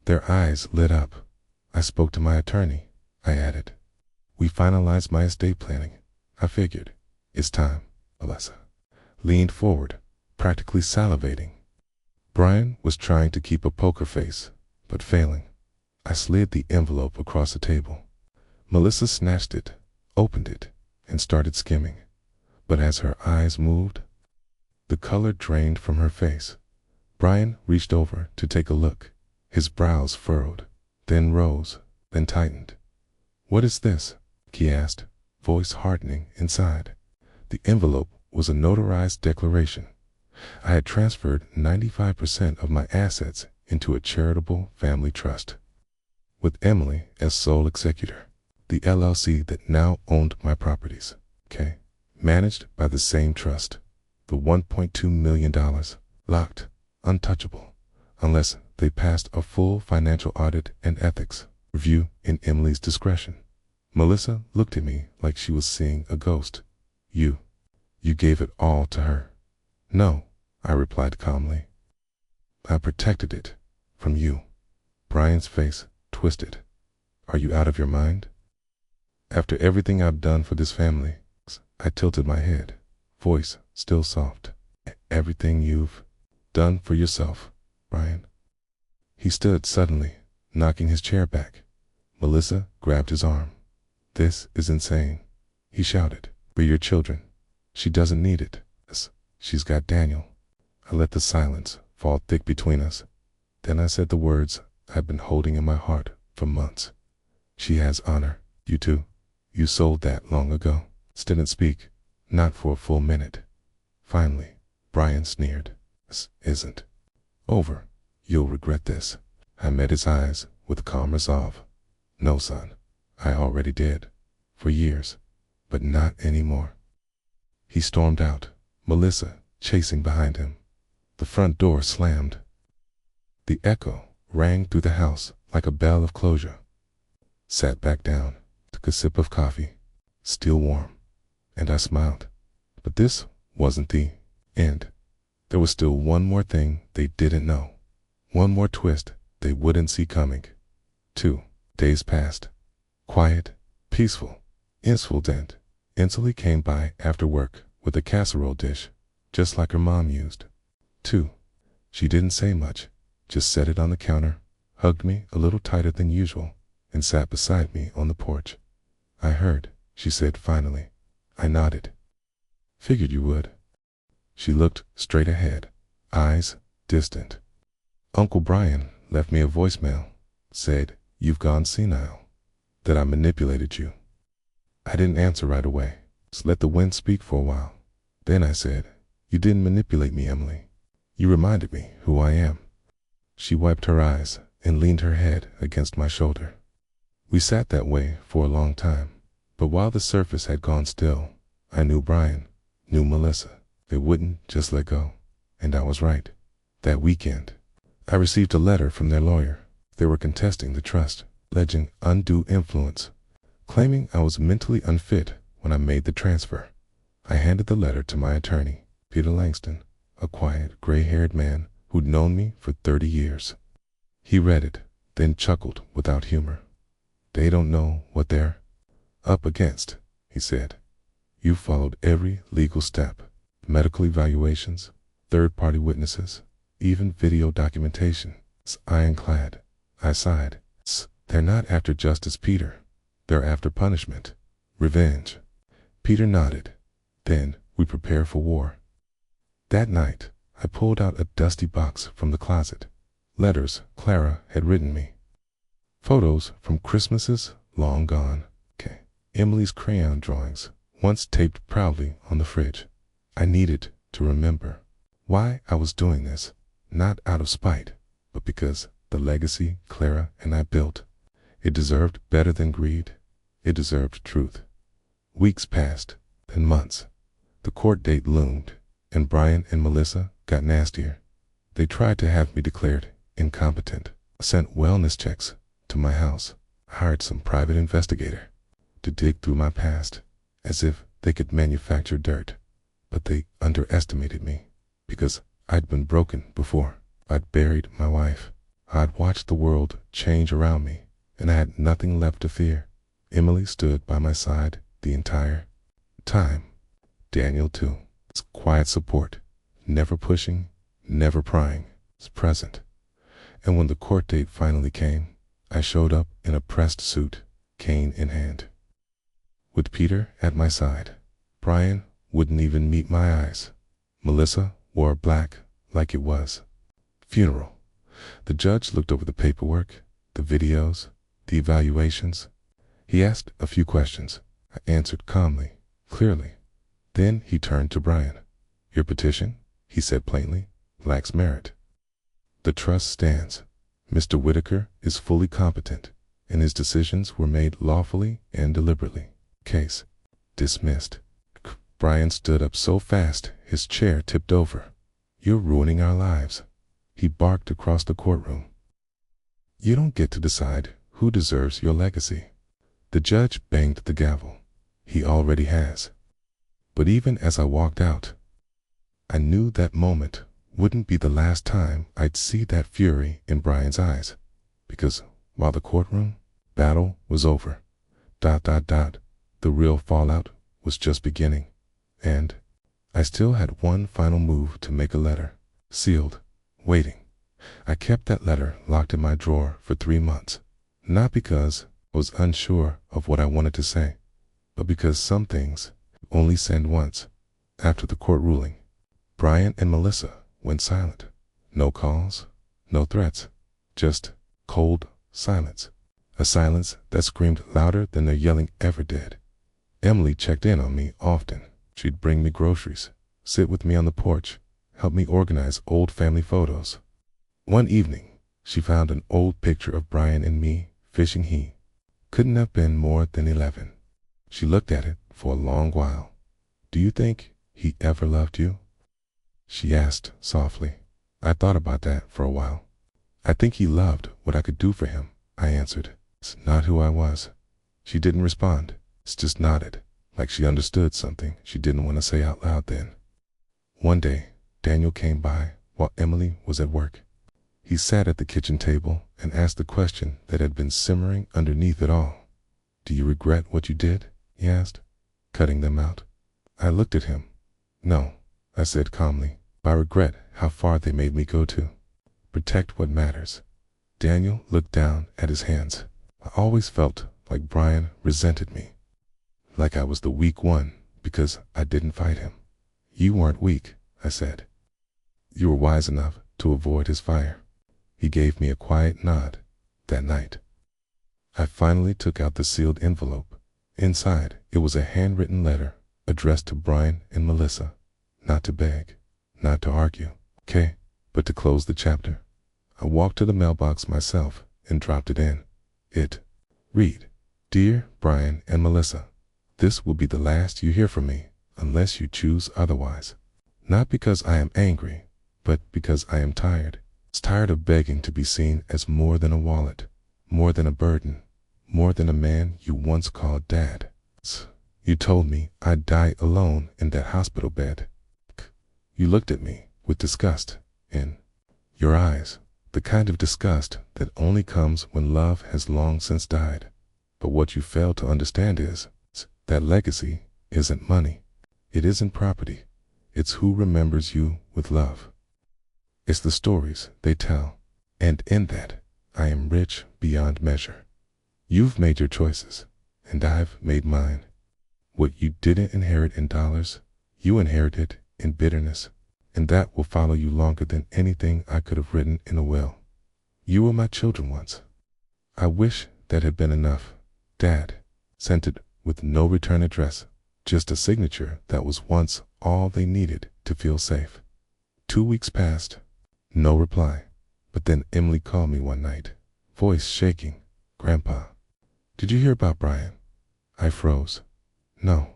Their eyes lit up. "I spoke to my attorney," I added. "We finalized my estate planning. I figured, it's time." Melissa leaned forward, practically salivating. Brian was trying to keep a poker face, but failing. I slid the envelope across the table. Melissa snatched it, opened it, and started skimming. But as her eyes moved, the color drained from her face. Brian reached over to take a look. His brows furrowed, then rose, then tightened. "What is this?" he asked, voice hardening inside. The envelope was a notarized declaration. I had transferred 95% of my assets into a charitable family trust, with Emily as sole executor. The LLC that now owned my properties, managed by the same trust. The $1.2 million, locked, untouchable, unless they passed a full financial audit and ethics review in Emily's discretion. Melissa looked at me like she was seeing a ghost. You gave it all to her. No, I replied calmly. I protected it from you. Brian's face twisted. Are you out of your mind? After everything I've done for this family, I tilted my head, voice still soft. Everything you've done for yourself, Brian. He stood suddenly, knocking his chair back. Melissa grabbed his arm. This is insane, he shouted. We're your children. She doesn't need it. She's got Daniel. I let the silence fall thick between us. Then I said the words I've been holding in my heart for months. She has honor. You too. You sold that long ago. Didn't speak, not for a full minute. Finally, Brian sneered. This isn't over. You'll regret this. I met his eyes with calm resolve. No, son. I already did. For years. But not anymore. He stormed out, Melissa chasing behind him. The front door slammed. The echo rang through the house like a bell of closure. Sat back down, took a sip of coffee, still warm, and I smiled. But this wasn't the end. There was still one more thing they didn't know. One more twist they wouldn't see coming. 2 days passed. Quiet, peaceful. Infidelity instantly came by after work with a casserole dish, just like her mom used. 2. She didn't say much, just set it on the counter, hugged me a little tighter than usual, and sat beside me on the porch. I heard, she said finally. I nodded. Figured you would. She looked straight ahead, eyes distant. Uncle Brian left me a voicemail, said, you've gone senile, that I manipulated you. I didn't answer right away, just let the wind speak for a while. Then I said, you didn't manipulate me, Emily. You reminded me who I am. She wiped her eyes and leaned her head against my shoulder. We sat that way for a long time, but while the surface had gone still, I knew Brian, knew Melissa. They wouldn't just let go, and I was right. That weekend, I received a letter from their lawyer. They were contesting the trust, alleging undue influence, claiming I was mentally unfit when I made the transfer. I handed the letter to my attorney, Peter Langston, a quiet, gray-haired man who'd known me for 30 years. He read it, then chuckled without humor. They don't know what they're up against, he said. You followed every legal step, medical evaluations, third-party witnesses, even video documentation. It's ironclad. I sighed. They're not after justice, Peter. They're after punishment, revenge. Peter nodded. Then we prepare for war. That night, I pulled out a dusty box from the closet. Letters Clara had written me. Photos from Christmases long gone. Emily's crayon drawings, once taped proudly on the fridge. I needed to remember why I was doing this, not out of spite, but because the legacy Clara and I built, it deserved better than greed. It deserved truth. Weeks passed, then months. The court date loomed, and Brian and Melissa got nastier. They tried to have me declared incompetent. I sent wellness checks to my house. I hired some private investigator to dig through my past, as if they could manufacture dirt. But they underestimated me, because I'd been broken before. I'd buried my wife. I'd watched the world change around me, and I had nothing left to fear. Emily stood by my side the entire time. Daniel too. It's quiet support, never pushing, never prying. It's present. And when the court date finally came, I showed up in a pressed suit, cane in hand. With Peter at my side, Brian wouldn't even meet my eyes. Melissa wore black like it was funeral. The judge looked over the paperwork, the videos, the evaluations. He asked a few questions. I answered calmly, clearly. Then he turned to Brian. Your petition? he said plainly, lacks merit. The trust stands. Mr. Whitaker is fully competent, and his decisions were made lawfully and deliberately. Case dismissed. Brian stood up so fast his chair tipped over. You're ruining our lives, he barked across the courtroom. You don't get to decide who deserves your legacy. The judge banged the gavel. He already has. But even as I walked out, I knew that moment wouldn't be the last time I'd see that fury in Brian's eyes, because while the courtroom battle was over, the real fallout was just beginning, and I still had one final move to make: a letter, sealed, waiting. I kept that letter locked in my drawer for 3 months, not because I was unsure of what I wanted to say, but because some things only send once. After the court ruling, Brian and Melissa went silent. No calls, no threats, just cold silence. A silence that screamed louder than their yelling ever did. Emily checked in on me often. She'd bring me groceries, sit with me on the porch, help me organize old family photos. One evening, she found an old picture of Brian and me fishing. He couldn't have been more than 11. She looked at it for a long while. Do you think he ever loved you? She asked softly. I thought about that for a while. I think he loved what I could do for him, I answered. It's not who I was. She didn't respond, just nodded, like she understood something she didn't want to say out loud then. One day, Daniel came by while Emily was at work. He sat at the kitchen table and asked the question that had been simmering underneath it all. Do you regret what you did? He asked, cutting them out. I looked at him. No, I said calmly. I regret how far they made me go to protect what matters. Daniel looked down at his hands. I always felt like Brian resented me, like I was the weak one because I didn't fight him. You weren't weak, I said. You were wise enough to avoid his fire. He gave me a quiet nod. That night, I finally took out the sealed envelope. Inside, it was a handwritten letter addressed to Brian and Melissa. Not to beg, not to argue, but to close the chapter. I walked to the mailbox myself and dropped it in. It read, Dear Brian and Melissa, this will be the last you hear from me unless you choose otherwise. Not because I am angry, but because I am tired. Tired of begging to be seen as more than a wallet, more than a burden, more than a man you once called dad. You told me I'd die alone in that hospital bed. You looked at me with disgust in your eyes, the kind of disgust that only comes when love has long since died. But what you fail to understand is that legacy isn't money. It isn't property. It's who remembers you with love. It's the stories they tell, and in that, I am rich beyond measure. You've made your choices, and I've made mine. What you didn't inherit in dollars, you inherited in bitterness, and that will follow you longer than anything I could have written in a will. You were my children once. I wish that had been enough. Dad sent it with no return address, just a signature that was once all they needed to feel safe. 2 weeks passed. No reply. But then Emily called me one night, voice shaking. Grandpa, did you hear about Brian? I froze. No.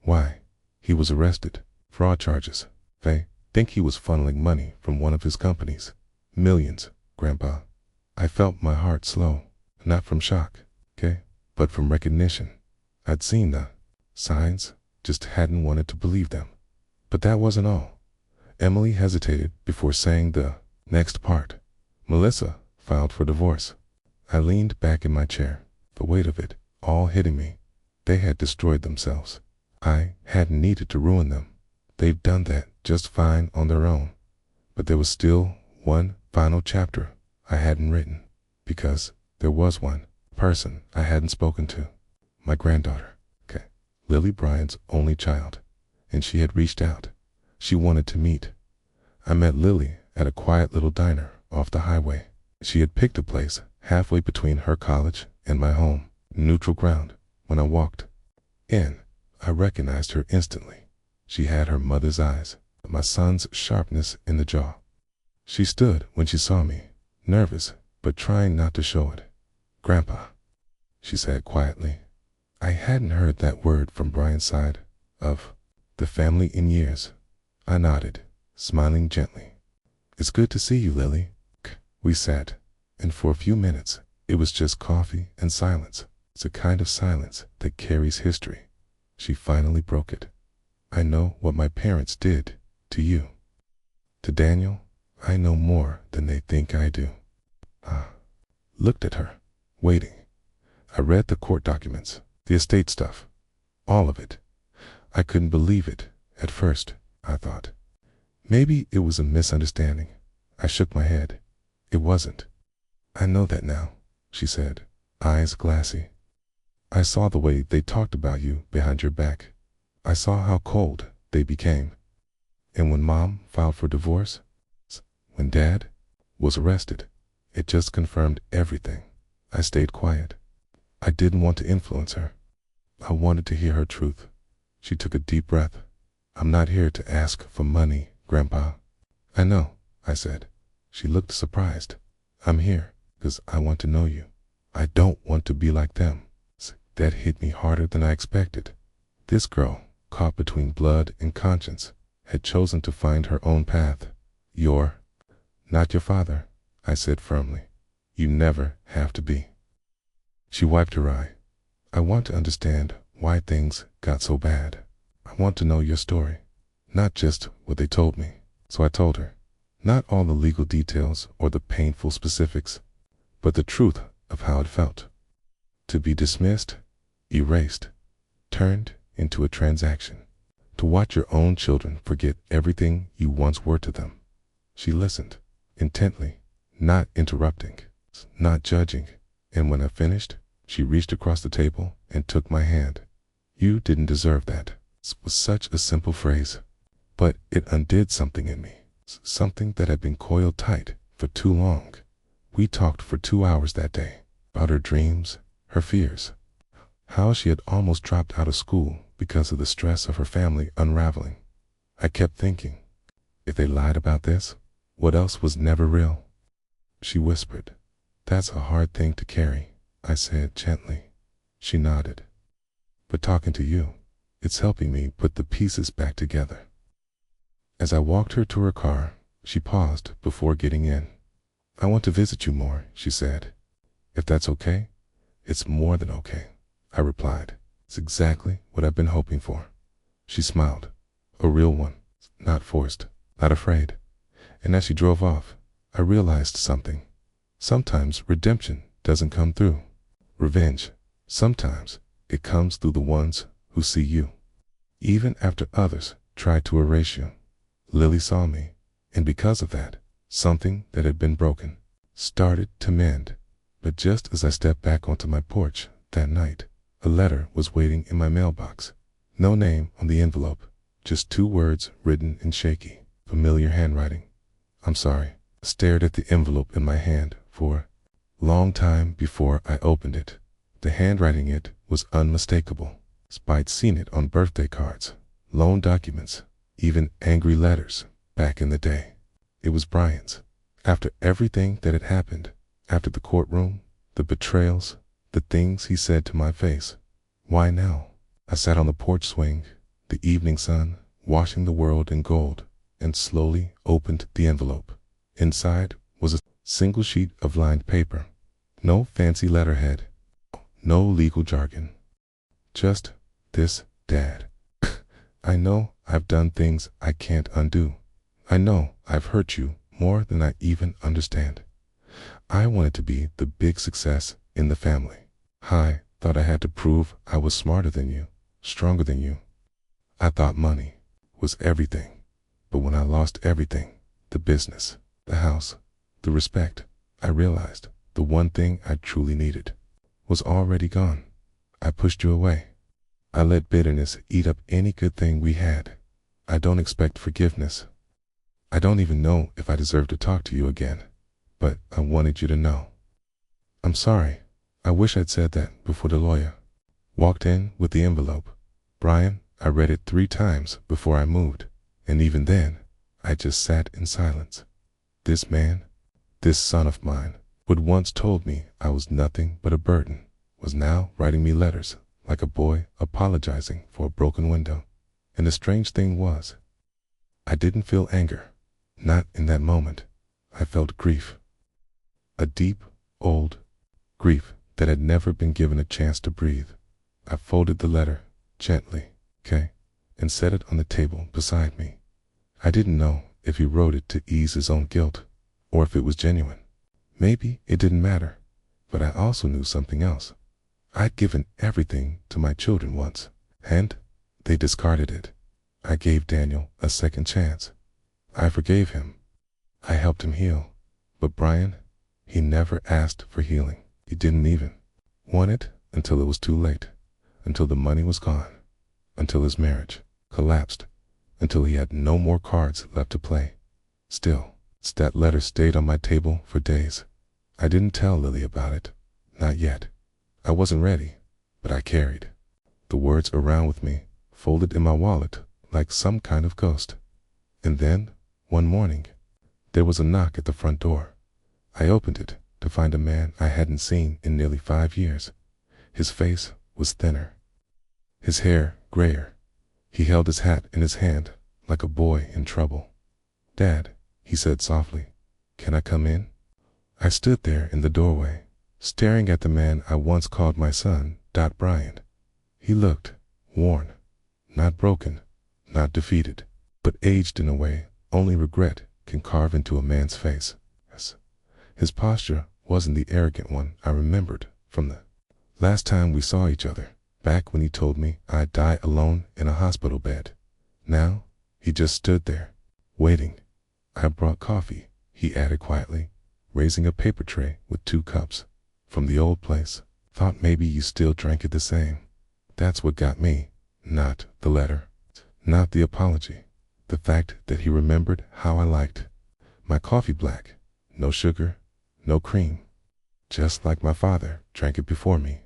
Why? He was arrested. Fraud charges. They think he was funneling money from one of his companies. Millions, Grandpa. I felt my heart slow. Not from shock, but from recognition. I'd seen the signs, just hadn't wanted to believe them. But that wasn't all. Emily hesitated before saying the next part. Melissa filed for divorce. I leaned back in my chair, the weight of it all hitting me. They had destroyed themselves. I hadn't needed to ruin them. They've done that just fine on their own. But there was still one final chapter I hadn't written, because there was one person I hadn't spoken to. My granddaughter, Lily, Brian's only child, and she had reached out. She wanted to meet. I met Lily at a quiet little diner off the highway. She had picked a place halfway between her college and my home, neutral ground. When I walked in, I recognized her instantly. She had her mother's eyes, my son's sharpness in the jaw. She stood when she saw me, nervous, but trying not to show it. "Grandpa," she said quietly. I hadn't heard that word from Brian's side of the family in years. I nodded, smiling gently. "It's good to see you, Lily." We sat, and for a few minutes it was just coffee and silence. It's a kind of silence that carries history. She finally broke it. "I know what my parents did to you. To Daniel, I know more than they think I do." I looked at her, waiting. I read the court documents, the estate stuff, all of it. I couldn't believe it at first. I thought maybe it was a misunderstanding. I shook my head. It wasn't. "I know that now," she said, eyes glassy. "I saw the way they talked about you behind your back. I saw how cold they became. And when Mom filed for divorce, when Dad was arrested, it just confirmed everything." I stayed quiet. I didn't want to influence her. I wanted to hear her truth. She took a deep breath. "I'm not here to ask for money, Grandpa." "I know," I said. She looked surprised. "I'm here because I want to know you. I don't want to be like them." That hit me harder than I expected. This girl, caught between blood and conscience, had chosen to find her own path. "You're not your father," I said firmly. "You never have to be." She wiped her eye. "I want to understand why things got so bad. I want to know your story, not just what they told me." So I told her, not all the legal details or the painful specifics, but the truth of how it felt. To be dismissed, erased, turned into a transaction. To watch your own children forget everything you once were to them. She listened, intently, not interrupting, not judging, and when I finished, she reached across the table and took my hand. "You didn't deserve that." It was such a simple phrase, but it undid something in me, something that had been coiled tight for too long. We talked for 2 hours that day, about her dreams, her fears, how she had almost dropped out of school because of the stress of her family unraveling. I kept thinking, if they lied about this, what else was never real? She whispered, "That's a hard thing to carry," I said gently. She nodded. "But talking to you, it's helping me put the pieces back together." As I walked her to her car, she paused before getting in. "I want to visit you more," she said. "If that's okay?" "It's more than okay," I replied. "It's exactly what I've been hoping for." She smiled, a real one, not forced, not afraid. And as she drove off, I realized something. Sometimes redemption doesn't come through revenge. Sometimes it comes through the ones who see you, even after others try to erase you. Lily saw me, and because of that, something that had been broken started to mend. But just as I stepped back onto my porch that night, a letter was waiting in my mailbox. No name on the envelope, just 2 words written in shaky, familiar handwriting. "I'm sorry." I stared at the envelope in my hand for a long time before I opened it. The handwriting it was unmistakable. I'd seen it on birthday cards, loan documents, even angry letters back in the day. It was Brian's. After everything that had happened, after the courtroom, the betrayals, the things he said to my face. Why now? I sat on the porch swing, the evening sun washing the world in gold, and slowly opened the envelope. Inside was a single sheet of lined paper. No fancy letterhead, no legal jargon. Just this, Dad. I know I've done things I can't undo. I know I've hurt you more than I even understand. I wanted to be the big success in the family. I thought I had to prove I was smarter than you, stronger than you. I thought money was everything. But when I lost everything, the business, the house, the respect, I realized the one thing I truly needed was already gone. I pushed you away. I let bitterness eat up any good thing we had. I don't expect forgiveness. I don't even know if I deserve to talk to you again, but I wanted you to know. I'm sorry. I wish I'd said that before the lawyer walked in with the envelope. Brian, I read it 3 times before I moved, And even then, I just sat in silence. This man, this son of mine, who had once told me I was nothing but a burden, was now writing me letters like a boy apologizing for a broken window. And the strange thing was, I didn't feel anger. Not in that moment. I felt grief. A deep, old grief that had never been given a chance to breathe. I folded the letter gently, and set it on the table beside me. I didn't know if he wrote it to ease his own guilt or if it was genuine. Maybe it didn't matter, but I also knew something else. I'd given everything to my children once, and they discarded it. I gave Daniel a second chance. I forgave him. I helped him heal. But Brian, he never asked for healing. He didn't even want it until it was too late, until the money was gone, until his marriage collapsed, until he had no more cards left to play. Still, that letter stayed on my table for days. I didn't tell Lily about it. Not yet. I wasn't ready, but I carried the words around with me, folded in my wallet like some kind of ghost. And then, one morning, there was a knock at the front door. I opened it to find a man I hadn't seen in nearly 5 years. His face was thinner, his hair grayer. He held his hat in his hand like a boy in trouble. "Dad," he said softly, "can I come in?" I stood there in the doorway, staring at the man I once called my son, Brian. He looked worn, not broken, not defeated, but aged in a way only regret can carve into a man's face. His posture wasn't the arrogant one I remembered from the last time we saw each other, back when he told me I'd die alone in a hospital bed. Now, he just stood there, waiting. "I brought coffee," he added quietly, raising a paper tray with 2 cups. "From the old place. Thought maybe you still drank it the same." That's what got me, not the letter, not the apology. The fact that he remembered how I liked my coffee black, no sugar, no cream, just like my father drank it before me.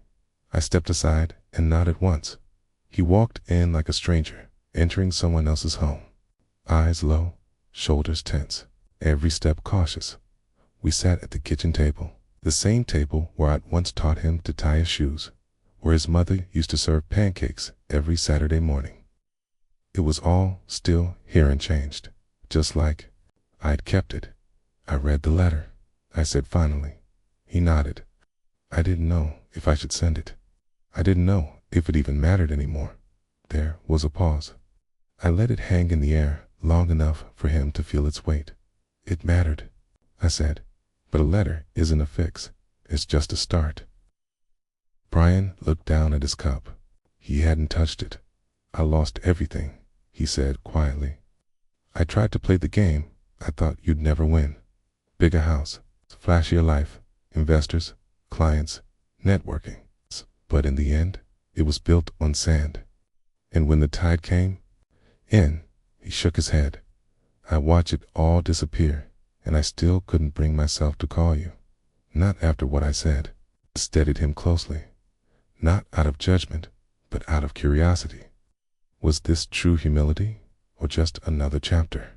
I stepped aside and nodded once. He walked in like a stranger, entering someone else's home. Eyes low, shoulders tense, every step cautious. We sat at the kitchen table, the same table where I'd once taught him to tie his shoes, where his mother used to serve pancakes every Saturday morning. It was all still here and changed, just like I'd kept it. "I read the letter," I said finally. He nodded. I didn't know if I should send it. I didn't know if it even mattered anymore. There was a pause. I let it hang in the air long enough for him to feel its weight. "It mattered," I said, "but a letter isn't a fix. It's just a start." Brian looked down at his cup. He hadn't touched it. "I lost everything," he said quietly. "I tried to play the game I thought you'd never win. Bigger house, flashier life, investors, clients, networking. But in the end, it was built on sand. And when the tide came in," he shook his head, "I watched it all disappear, and I still couldn't bring myself to call you. Not after what I said." I studied him closely, not out of judgment, but out of curiosity. Was this true humility, or just another chapter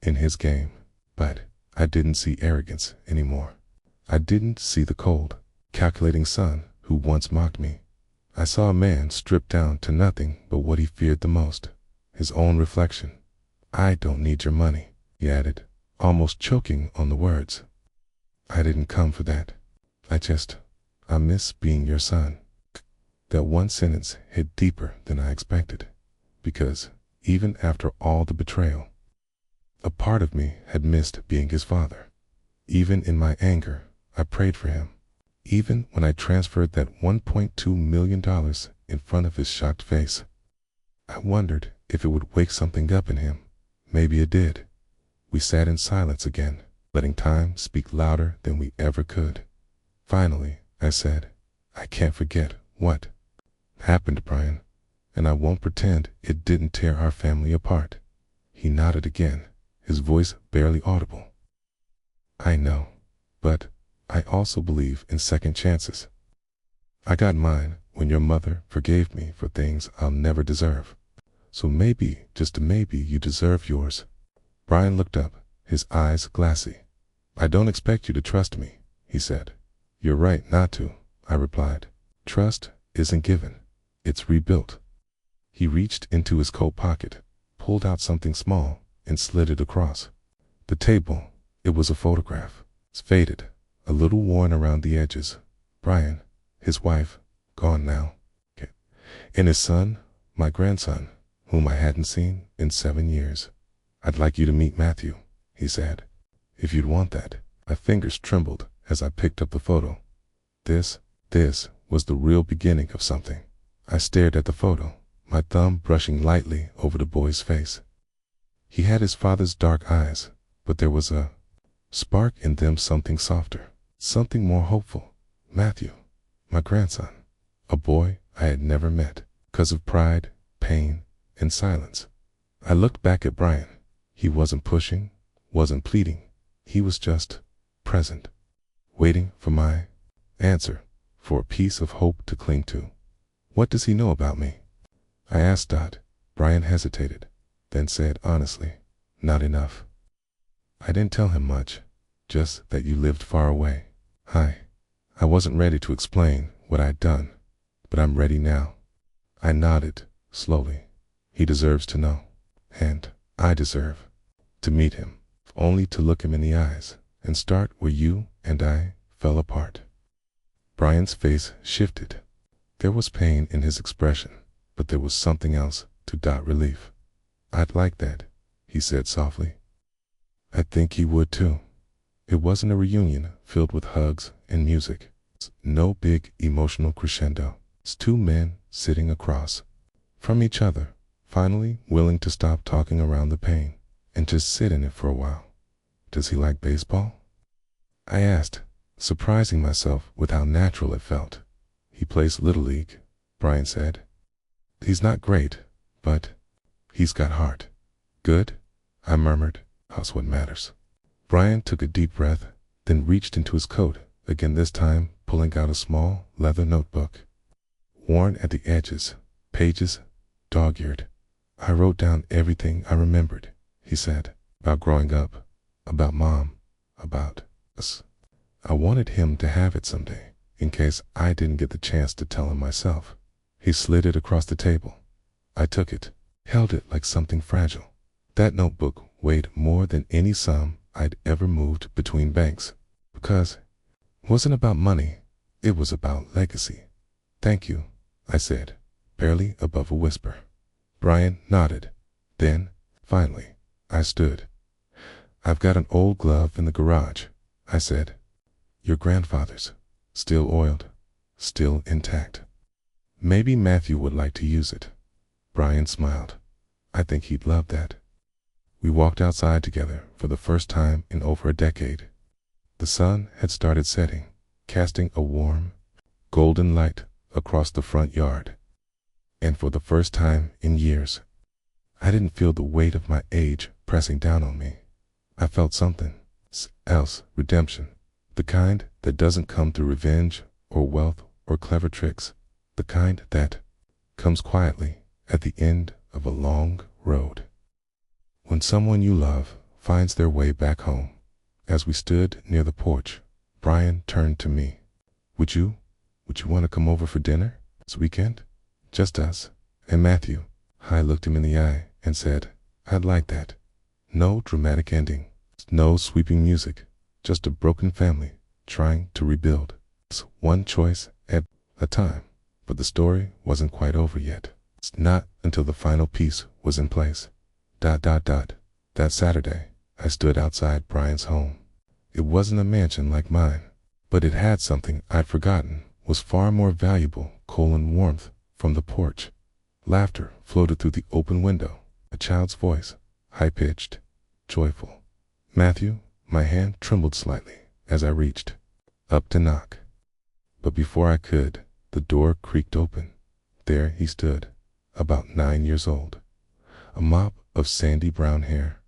in his game? But I didn't see arrogance anymore. I didn't see the cold, calculating son who once mocked me. I saw a man stripped down to nothing but what he feared the most, his own reflection. "I don't need your money," he added, almost choking on the words. "I didn't come for that. I miss being your son." That one sentence hit deeper than I expected, because even after all the betrayal, a part of me had missed being his father. Even in my anger, I prayed for him. Even when I transferred that $1.2 million in front of his shocked face, I wondered if it would wake something up in him. Maybe it did. We sat in silence again, letting time speak louder than we ever could. Finally, I said, "I can't forget what happened, Brian, and I won't pretend it didn't tear our family apart." He nodded again, his voice barely audible. "I know, but I also believe in second chances. I got mine when your mother forgave me for things I'll never deserve. So maybe, just a maybe, you deserve yours. Brian looked up, his eyes glassy. I don't expect you to trust me, he said. You're right not to, I replied. Trust isn't given, it's rebuilt. He reached into his coat pocket, pulled out something small, and slid it across the table. It was a photograph. It's faded, a little worn around the edges. Brian, his wife, gone now, and his son, my grandson, whom I hadn't seen in 7 years. I'd like you to meet Matthew, he said. If you'd want that. My fingers trembled as I picked up the photo. This was the real beginning of something. I stared at the photo, my thumb brushing lightly over the boy's face. He had his father's dark eyes, but there was a spark in them, something softer, something more hopeful. Matthew, my grandson, a boy I had never met, because of pride, pain, and silence. I looked back at Brian. He wasn't pushing, wasn't pleading. He was just present, waiting for my answer, for a piece of hope to cling to. What does he know about me? I asked Dot. Brian hesitated, then said honestly, not enough. I didn't tell him much, just that you lived far away. I wasn't ready to explain what I'd done, but I'm ready now. I nodded, slowly. He deserves to know, and I deserve to meet him, only to look him in the eyes and start where you and I fell apart. Brian's face shifted. There was pain in his expression, but there was something else to Dot relief. I'd like that, he said softly. I think he would too. It wasn't a reunion filled with hugs and music. No big emotional crescendo. It's two men sitting across from each other, finally willing to stop talking around the pain and just sit in it for a while. Does he like baseball? I asked, surprising myself with how natural it felt. He plays Little League, Brian said. He's not great, but he's got heart. Good, I murmured. That's what matters. Brian took a deep breath, then reached into his coat, again this time pulling out a small leather notebook. Worn at the edges, pages dog-eared. I wrote down everything I remembered, he said, about growing up, about Mom, about us. I wanted him to have it someday, in case I didn't get the chance to tell him myself. He slid it across the table. I took it, held it like something fragile. That notebook weighed more than any sum I'd ever moved between banks, because it wasn't about money, it was about legacy. Thank you, I said, barely above a whisper. Brian nodded. Then, finally, I stood. I've got an old glove in the garage, I said. Your grandfather's, still oiled, still intact. Maybe Matthew would like to use it. Brian smiled. I think he'd love that. We walked outside together for the first time in over a decade. The sun had started setting, casting a warm, golden light across the front yard. And for the first time in years, I didn't feel the weight of my age pressing down on me. I felt something else, redemption, the kind that doesn't come through revenge or wealth or clever tricks, the kind that comes quietly at the end of a long road. When someone you love finds their way back home. As we stood near the porch, Brian turned to me. Would you want to come over for dinner this weekend? Just us and Matthew. I looked him in the eye and said, I'd like that. No dramatic ending, no sweeping music, just a broken family trying to rebuild. It's one choice at a time, but the story wasn't quite over yet. It's not until the final piece was in place. ... That Saturday, I stood outside Brian's home. It wasn't a mansion like mine, but it had something I'd forgotten was far more valuable: coal and warmth from the porch. Laughter floated through the open window, a child's voice, high-pitched, joyful. Matthew, my hand trembled slightly as I reached up to knock. But before I could, the door creaked open. There he stood, about 9 years old, a mop of sandy brown hair,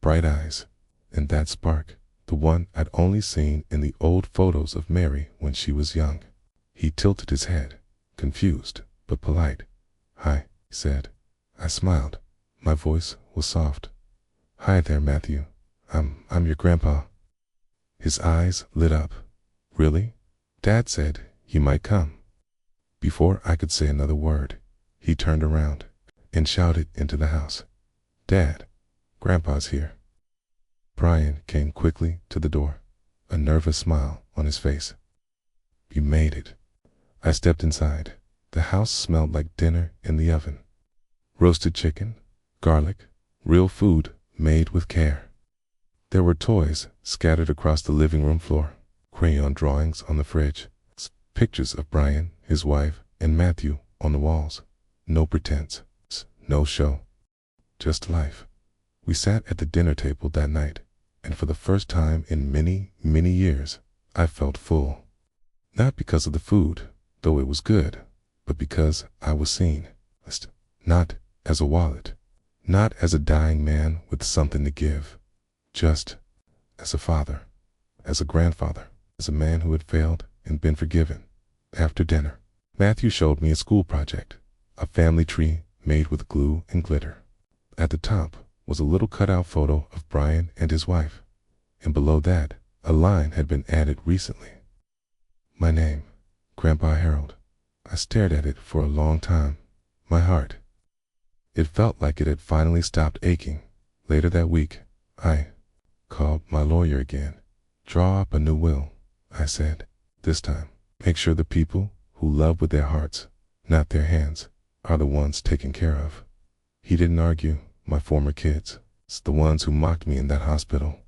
bright eyes, and that spark, the one I'd only seen in the old photos of Mary when she was young. He tilted his head, confused but polite. Hi, he said. I smiled. My voice was soft. Hi there, Matthew. I'm your grandpa. His eyes lit up. Really? Dad said you might come. Before I could say another word, he turned around and shouted into the house. Dad, Grandpa's here. Brian came quickly to the door, a nervous smile on his face. You made it. I stepped inside. The house smelled like dinner in the oven. Roasted chicken, garlic, real food made with care. There were toys scattered across the living room floor, crayon drawings on the fridge, pictures of Brian, his wife, and Matthew on the walls. No pretense, no show, just life. We sat at the dinner table that night, and for the first time in many, many years, I felt full. Not because of the food, though it was good, but because I was seen. Not as a wallet, not as a dying man with something to give, just as a father, as a grandfather, as a man who had failed and been forgiven. After dinner, Matthew showed me a school project, a family tree made with glue and glitter. At the top was a little cutout photo of Brian and his wife, and below that, a line had been added recently. My name, Grandpa Harold. I stared at it for a long time. My heart. It felt like it had finally stopped aching. Later that week, I called my lawyer again. Draw up a new will, I said. This time, make sure the people who love with their hearts, not their hands, are the ones taken care of. He didn't argue. My former kids, the ones who mocked me in that hospital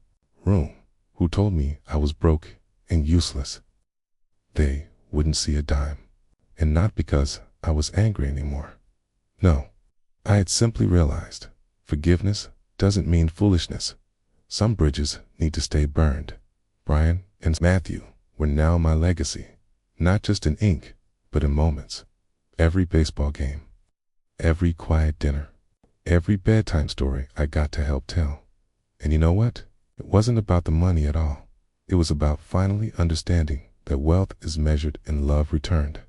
room, who told me I was broke and useless. They wouldn't see a dime. And not because I was angry anymore. No, I had simply realized forgiveness doesn't mean foolishness. Some bridges need to stay burned. Brian and Matthew were now my legacy, not just in ink, but in moments. Every baseball game, every quiet dinner, every bedtime story I got to help tell. And you know what? It wasn't about the money at all. It was about finally understanding that wealth is measured in love returned,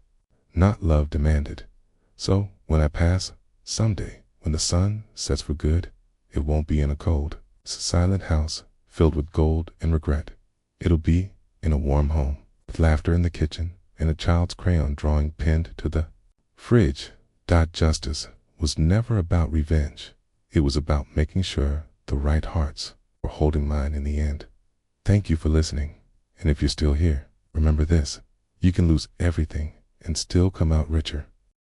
not love demanded. So when I pass, someday, when the sun sets for good, it won't be in a cold, silent house filled with gold and regret. It'll be in a warm home, with laughter in the kitchen and a child's crayon drawing pinned to the fridge. Justice was never about revenge. It was about making sure the right hearts were holding mine in the end. Thank you for listening. And if you're still here, remember this: you can lose everything and still come out richer.